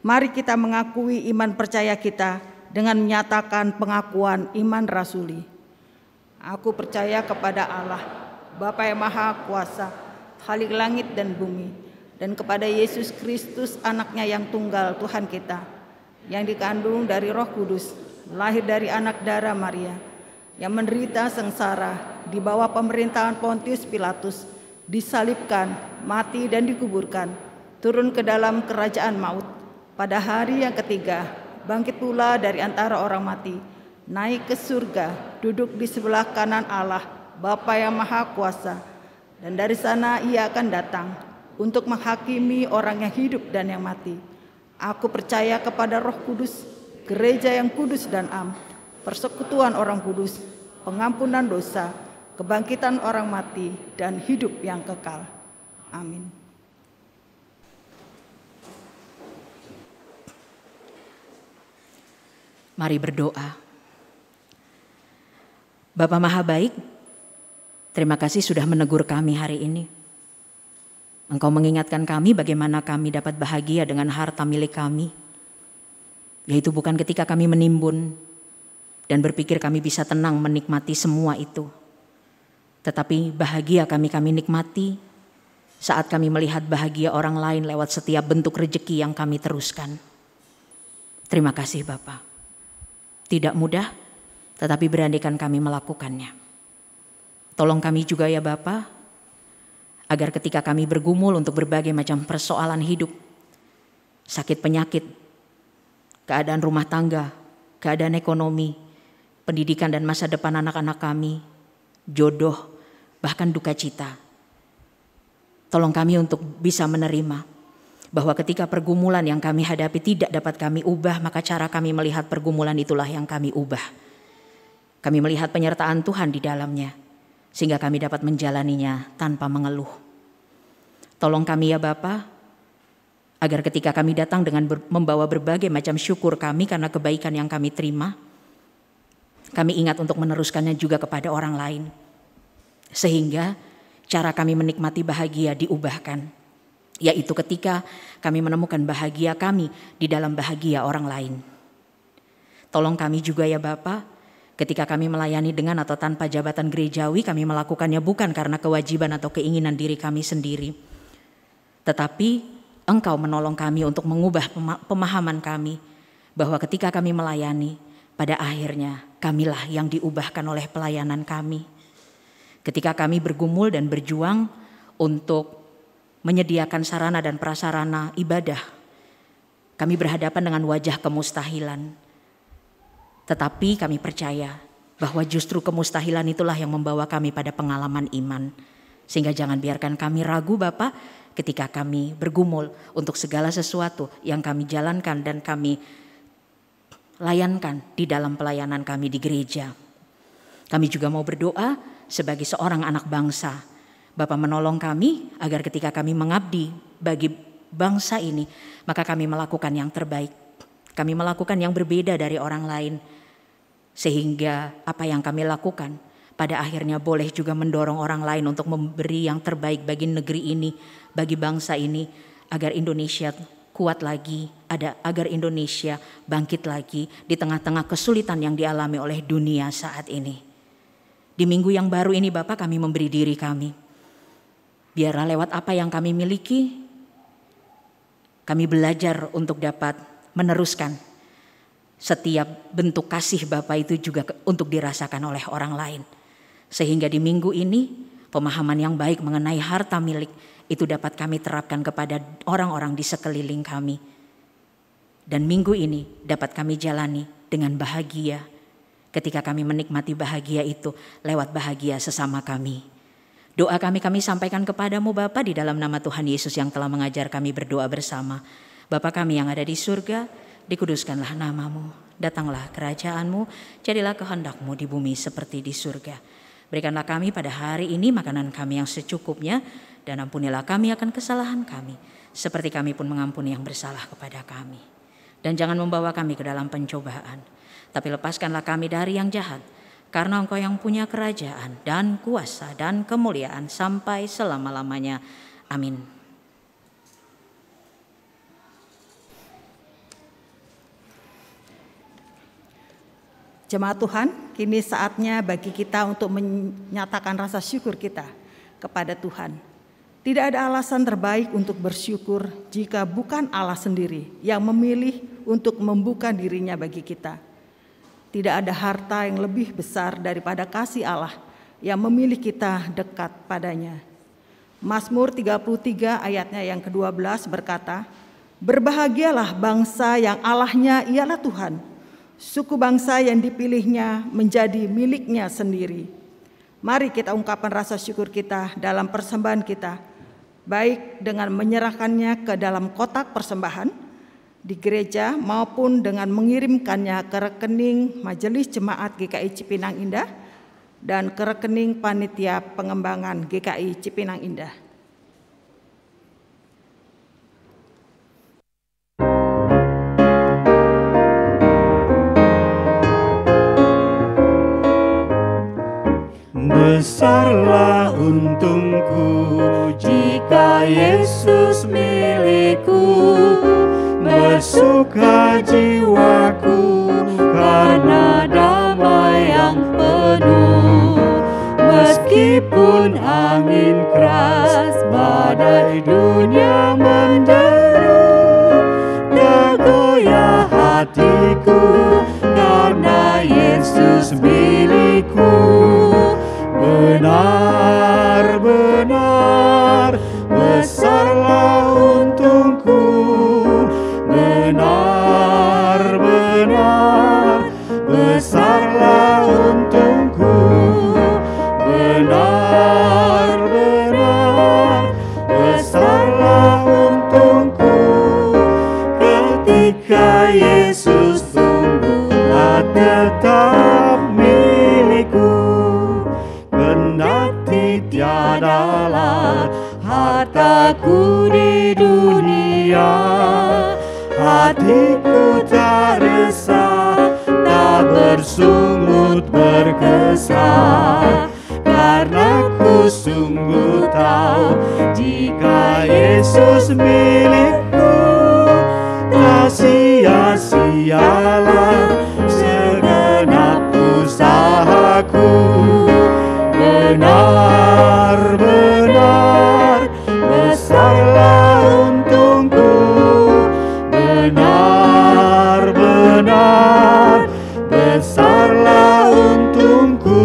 Mari kita mengakui iman percaya kita dengan menyatakan pengakuan iman rasuli. Aku percaya kepada Allah, Bapa yang Maha Kuasa, Khalik langit dan bumi, dan kepada Yesus Kristus, anaknya yang tunggal Tuhan kita, yang dikandung dari Roh Kudus, lahir dari anak darah Maria, yang menderita sengsara di bawah pemerintahan Pontius Pilatus, disalibkan, mati dan dikuburkan, turun ke dalam kerajaan maut. Pada hari yang ketiga, bangkit pula dari antara orang mati, naik ke surga, duduk di sebelah kanan Allah, Bapa yang Maha Kuasa, dan dari sana ia akan datang untuk menghakimi orang yang hidup dan yang mati. Aku percaya kepada Roh Kudus, gereja yang kudus dan am, persekutuan orang kudus, pengampunan dosa, kebangkitan orang mati, dan hidup yang kekal. Amin. Mari berdoa. Bapa Maha Baik, terima kasih sudah menegur kami hari ini. Engkau mengingatkan kami bagaimana kami dapat bahagia dengan harta milik kami, yaitu bukan ketika kami menimbun dan berpikir kami bisa tenang menikmati semua itu, tetapi bahagia kami nikmati saat kami melihat bahagia orang lain lewat setiap bentuk rejeki yang kami teruskan. Terima kasih Bapa. Tidak mudah, tetapi beranikan kami melakukannya. Tolong kami juga ya Bapa, agar ketika kami bergumul untuk berbagai macam persoalan hidup, sakit penyakit, keadaan rumah tangga, keadaan ekonomi, pendidikan dan masa depan anak-anak kami, jodoh, bahkan duka cita. Tolong kami untuk bisa menerima bahwa ketika pergumulan yang kami hadapi tidak dapat kami ubah, maka cara kami melihat pergumulan itulah yang kami ubah. Kami melihat penyertaan Tuhan di dalamnya, sehingga kami dapat menjalaninya tanpa mengeluh. Tolong kami ya Bapa, agar ketika kami datang dengan membawa berbagai macam syukur kami karena kebaikan yang kami terima, kami ingat untuk meneruskannya juga kepada orang lain. Sehingga cara kami menikmati bahagia diubahkan, yaitu ketika kami menemukan bahagia kami di dalam bahagia orang lain. Tolong kami juga ya Bapa, ketika kami melayani dengan atau tanpa jabatan gerejawi, kami melakukannya bukan karena kewajiban atau keinginan diri kami sendiri, tetapi Engkau menolong kami untuk mengubah pemahaman kami bahwa ketika kami melayani, pada akhirnya kamilah yang diubahkan oleh pelayanan kami. Ketika kami bergumul dan berjuang untuk menyediakan sarana dan prasarana ibadah, kami berhadapan dengan wajah kemustahilan. Tetapi kami percaya bahwa justru kemustahilan itulah yang membawa kami pada pengalaman iman. Sehingga jangan biarkan kami ragu Bapa ketika kami bergumul untuk segala sesuatu yang kami jalankan dan kami layankan di dalam pelayanan kami di gereja. Kami juga mau berdoa sebagai seorang anak bangsa. Bapa menolong kami agar ketika kami mengabdi bagi bangsa ini, maka kami melakukan yang terbaik. Kami melakukan yang berbeda dari orang lain. Sehingga apa yang kami lakukan pada akhirnya boleh juga mendorong orang lain untuk memberi yang terbaik bagi negeri ini, bagi bangsa ini, agar Indonesia kuat lagi, agar Indonesia bangkit lagi di tengah-tengah kesulitan yang dialami oleh dunia saat ini. Di minggu yang baru ini Bapak, kami memberi diri kami. Biarlah lewat apa yang kami miliki, kami belajar untuk dapat meneruskan setiap bentuk kasih Bapa itu juga untuk dirasakan oleh orang lain. Sehingga di minggu ini pemahaman yang baik mengenai harta milik itu dapat kami terapkan kepada orang-orang di sekeliling kami. Dan minggu ini dapat kami jalani dengan bahagia ketika kami menikmati bahagia itu lewat bahagia sesama kami. Doa kami sampaikan kepadamu Bapa di dalam nama Tuhan Yesus yang telah mengajar kami berdoa bersama. Bapa kami yang ada di surga, dikuduskanlah namamu, datanglah kerajaanmu, jadilah kehendakmu di bumi seperti di surga. Berikanlah kami pada hari ini makanan kami yang secukupnya, dan ampunilah kami akan kesalahan kami, seperti kami pun mengampuni yang bersalah kepada kami. Dan jangan membawa kami ke dalam pencobaan, tapi lepaskanlah kami dari yang jahat, karena Engkau yang punya kerajaan dan kuasa dan kemuliaan sampai selama-lamanya. Amin. Jemaat Tuhan, kini saatnya bagi kita untuk menyatakan rasa syukur kita kepada Tuhan. Tidak ada alasan terbaik untuk bersyukur jika bukan Allah sendiri yang memilih untuk membuka dirinya bagi kita. Tidak ada harta yang lebih besar daripada kasih Allah yang memilih kita dekat padanya. Mazmur 33 ayatnya yang ke-12 berkata, "Berbahagialah bangsa yang Allahnya ialah Tuhan, suku bangsa yang dipilihnya menjadi miliknya sendiri." Mari kita ungkapkan rasa syukur kita dalam persembahan kita, baik dengan menyerahkannya ke dalam kotak persembahan di gereja maupun dengan mengirimkannya ke rekening Majelis Jemaat GKI Cipinang Indah dan ke rekening Panitia Pengembangan GKI Cipinang Indah. Besarlah untungku jika Yesus milikku, bersuka jiwaku karena damai yang penuh. Meskipun angin keras, badai dunia menderu, tak goyah hatiku karena Yesus milikku. Benar-benar besarlah untungku, benar-benar besarlah untungku, benar-benar besarlah untungku. Ketika Yesus tumbuhlah tetap milikku, kendati tiadalah hartaku di dunia, hatiku tak resah, tak bersungut berkesah, karena ku sungguh tahu jika Yesus milikku, tak sia-sialah segenap usahaku. Benar-benar besarlah untungku, benar-benar besarlah untungku,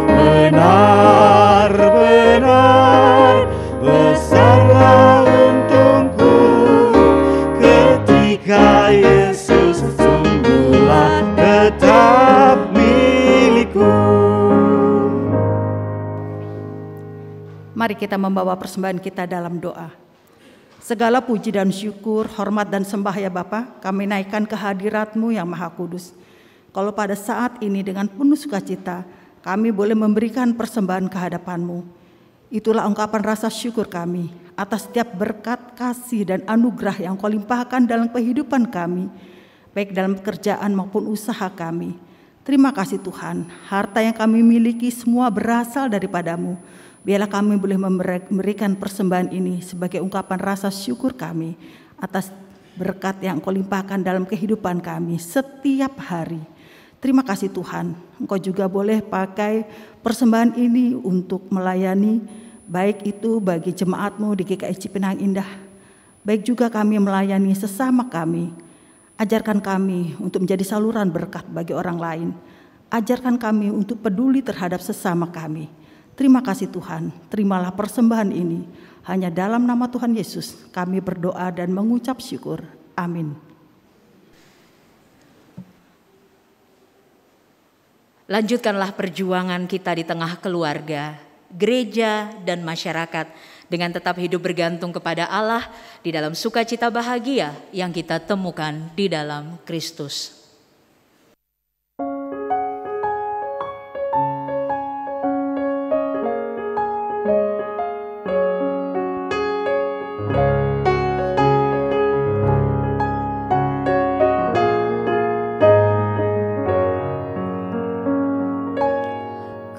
benar-benar besarlah untungku. Ketika Yesus sungguhlah tetap milikku. Mari kita membawa persembahan kita dalam doa. Segala puji dan syukur, hormat dan sembah ya Bapa, kami naikkan ke hadirat-Mu yang Maha Kudus. Kalau pada saat ini dengan penuh sukacita, kami boleh memberikan persembahan ke hadapan-Mu. Itulah ungkapan rasa syukur kami atas setiap berkat, kasih, dan anugerah yang Kau limpahkan dalam kehidupan kami, baik dalam pekerjaan maupun usaha kami. Terima kasih Tuhan, harta yang kami miliki semua berasal daripada-Mu. Biarlah kami boleh memberikan persembahan ini sebagai ungkapan rasa syukur kami atas berkat yang Kau limpahkan dalam kehidupan kami setiap hari. Terima kasih Tuhan, Engkau juga boleh pakai persembahan ini untuk melayani, baik itu bagi jemaat-Mu di GKI Cipinang Indah, baik juga kami melayani sesama kami. Ajarkan kami untuk menjadi saluran berkat bagi orang lain. Ajarkan kami untuk peduli terhadap sesama kami. Terima kasih Tuhan, terimalah persembahan ini. Hanya dalam nama Tuhan Yesus kami berdoa dan mengucap syukur. Amin. Lanjutkanlah perjuangan kita di tengah keluarga, gereja, dan masyarakat dengan tetap hidup bergantung kepada Allah di dalam sukacita bahagia yang kita temukan di dalam Kristus.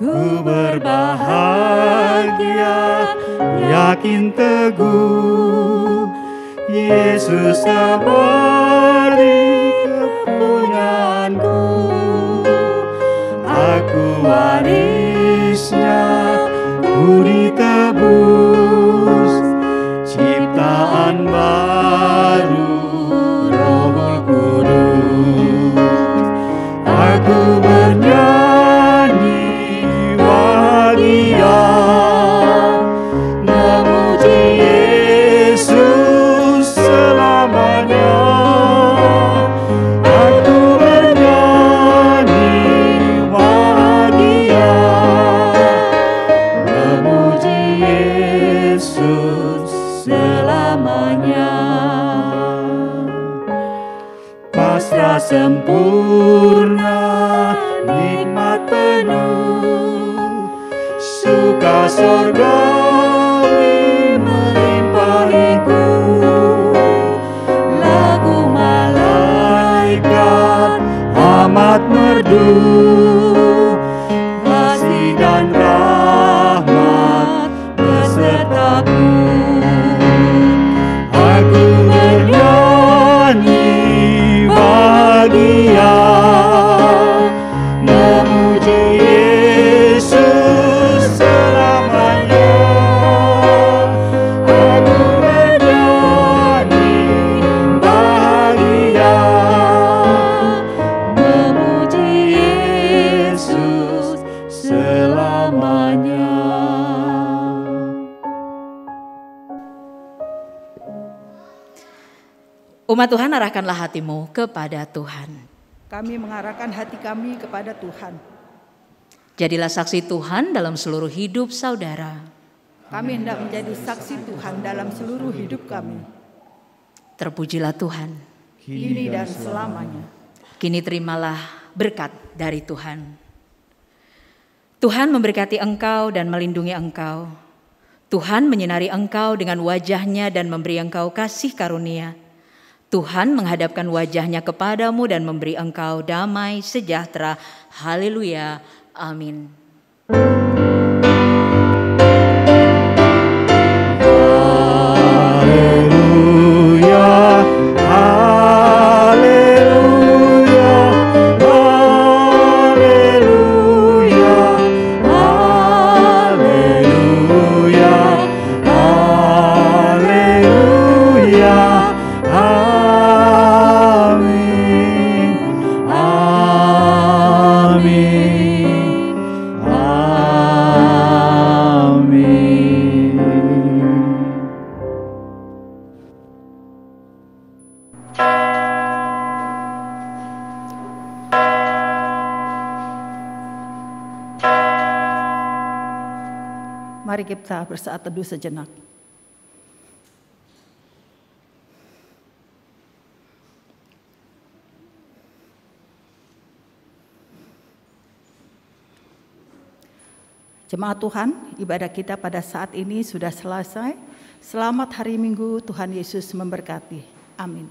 Ku berbahagia, yakin teguh, Yesus abadi kepunyaanku. Aku warisnya, ku ditebus, ciptaan baru, Roh Kudus. Aku bernyanyi bahagia, memuji Yesus selamanya. Aku bernyanyi bahagia, memuji Yesus selamanya. Pasrah sempurna, nikmat penuh, suka surgawi melimpahiku. Lagu malaikat amat merdu, kasih dan rahmat besertaku. Aku bernyanyi bahagia, memuji Yesus selamanya. Aku bernyanyi bahagia, memuji Yesus selamanya. Umat Tuhan, arahkanlah hatimu kepada Tuhan. Kami mengarahkan hati kami kepada Tuhan. Jadilah saksi Tuhan dalam seluruh hidup saudara. Kami hendak menjadi saksi Tuhan dalam seluruh hidup kami, Terpujilah Tuhan. kini dan selamanya. Kini terimalah berkat dari Tuhan. Tuhan memberkati engkau dan melindungi engkau. Tuhan menyinari engkau dengan wajah-Nya dan memberi engkau kasih karunia. Tuhan menghadapkan wajah-Nya kepadamu dan memberi engkau damai sejahtera. Haleluya. Amin. Haleluya, haleluya, haleluya, haleluya, haleluya. Amin, amin, amin. Mari kita bersaat teduh sejenak. Jemaat Tuhan, ibadah kita pada saat ini sudah selesai. Selamat hari Minggu, Tuhan Yesus memberkati. Amin.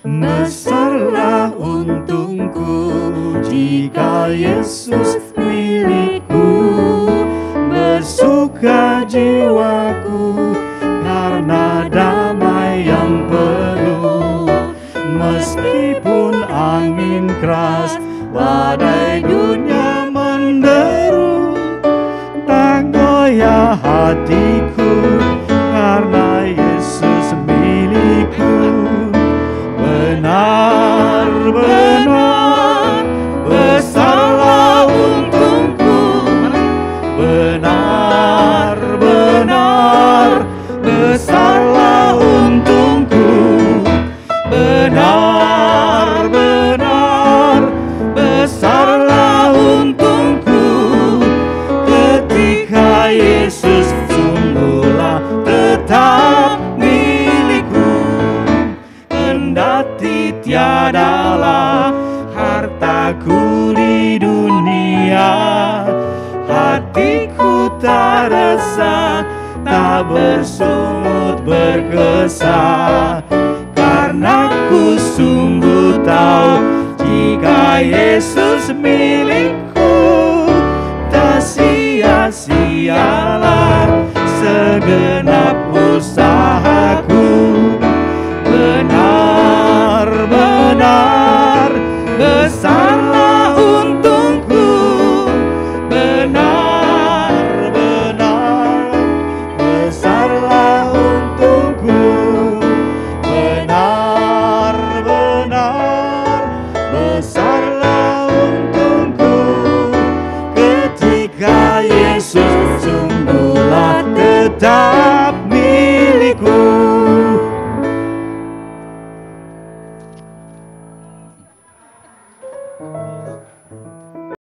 Besarlah untungku jika Yesus milikku, bersuka jiwaku karena damai yang penuh. Meskipun angin keras, badai dunia menderu, tak goyah hatiku karena Yesus milikku. Benar-benar besarlah untungku, benar-benar besarlah untungku, benar-benar besarlah untungku, ketika Yesus sungguhlah tetap milikku. Kendati tiadalah hartaku di dunia resah, tak bersungut berkesah. Karena ku sungguh tahu, jika Yesus milikku, tak sia-sialah segenap usahaku. Benar-benar besarlah untungku, benar-benar besarlah untungku, benar-benar besarlah untungku. Ketika Yesus sungguhlah tetap milikku.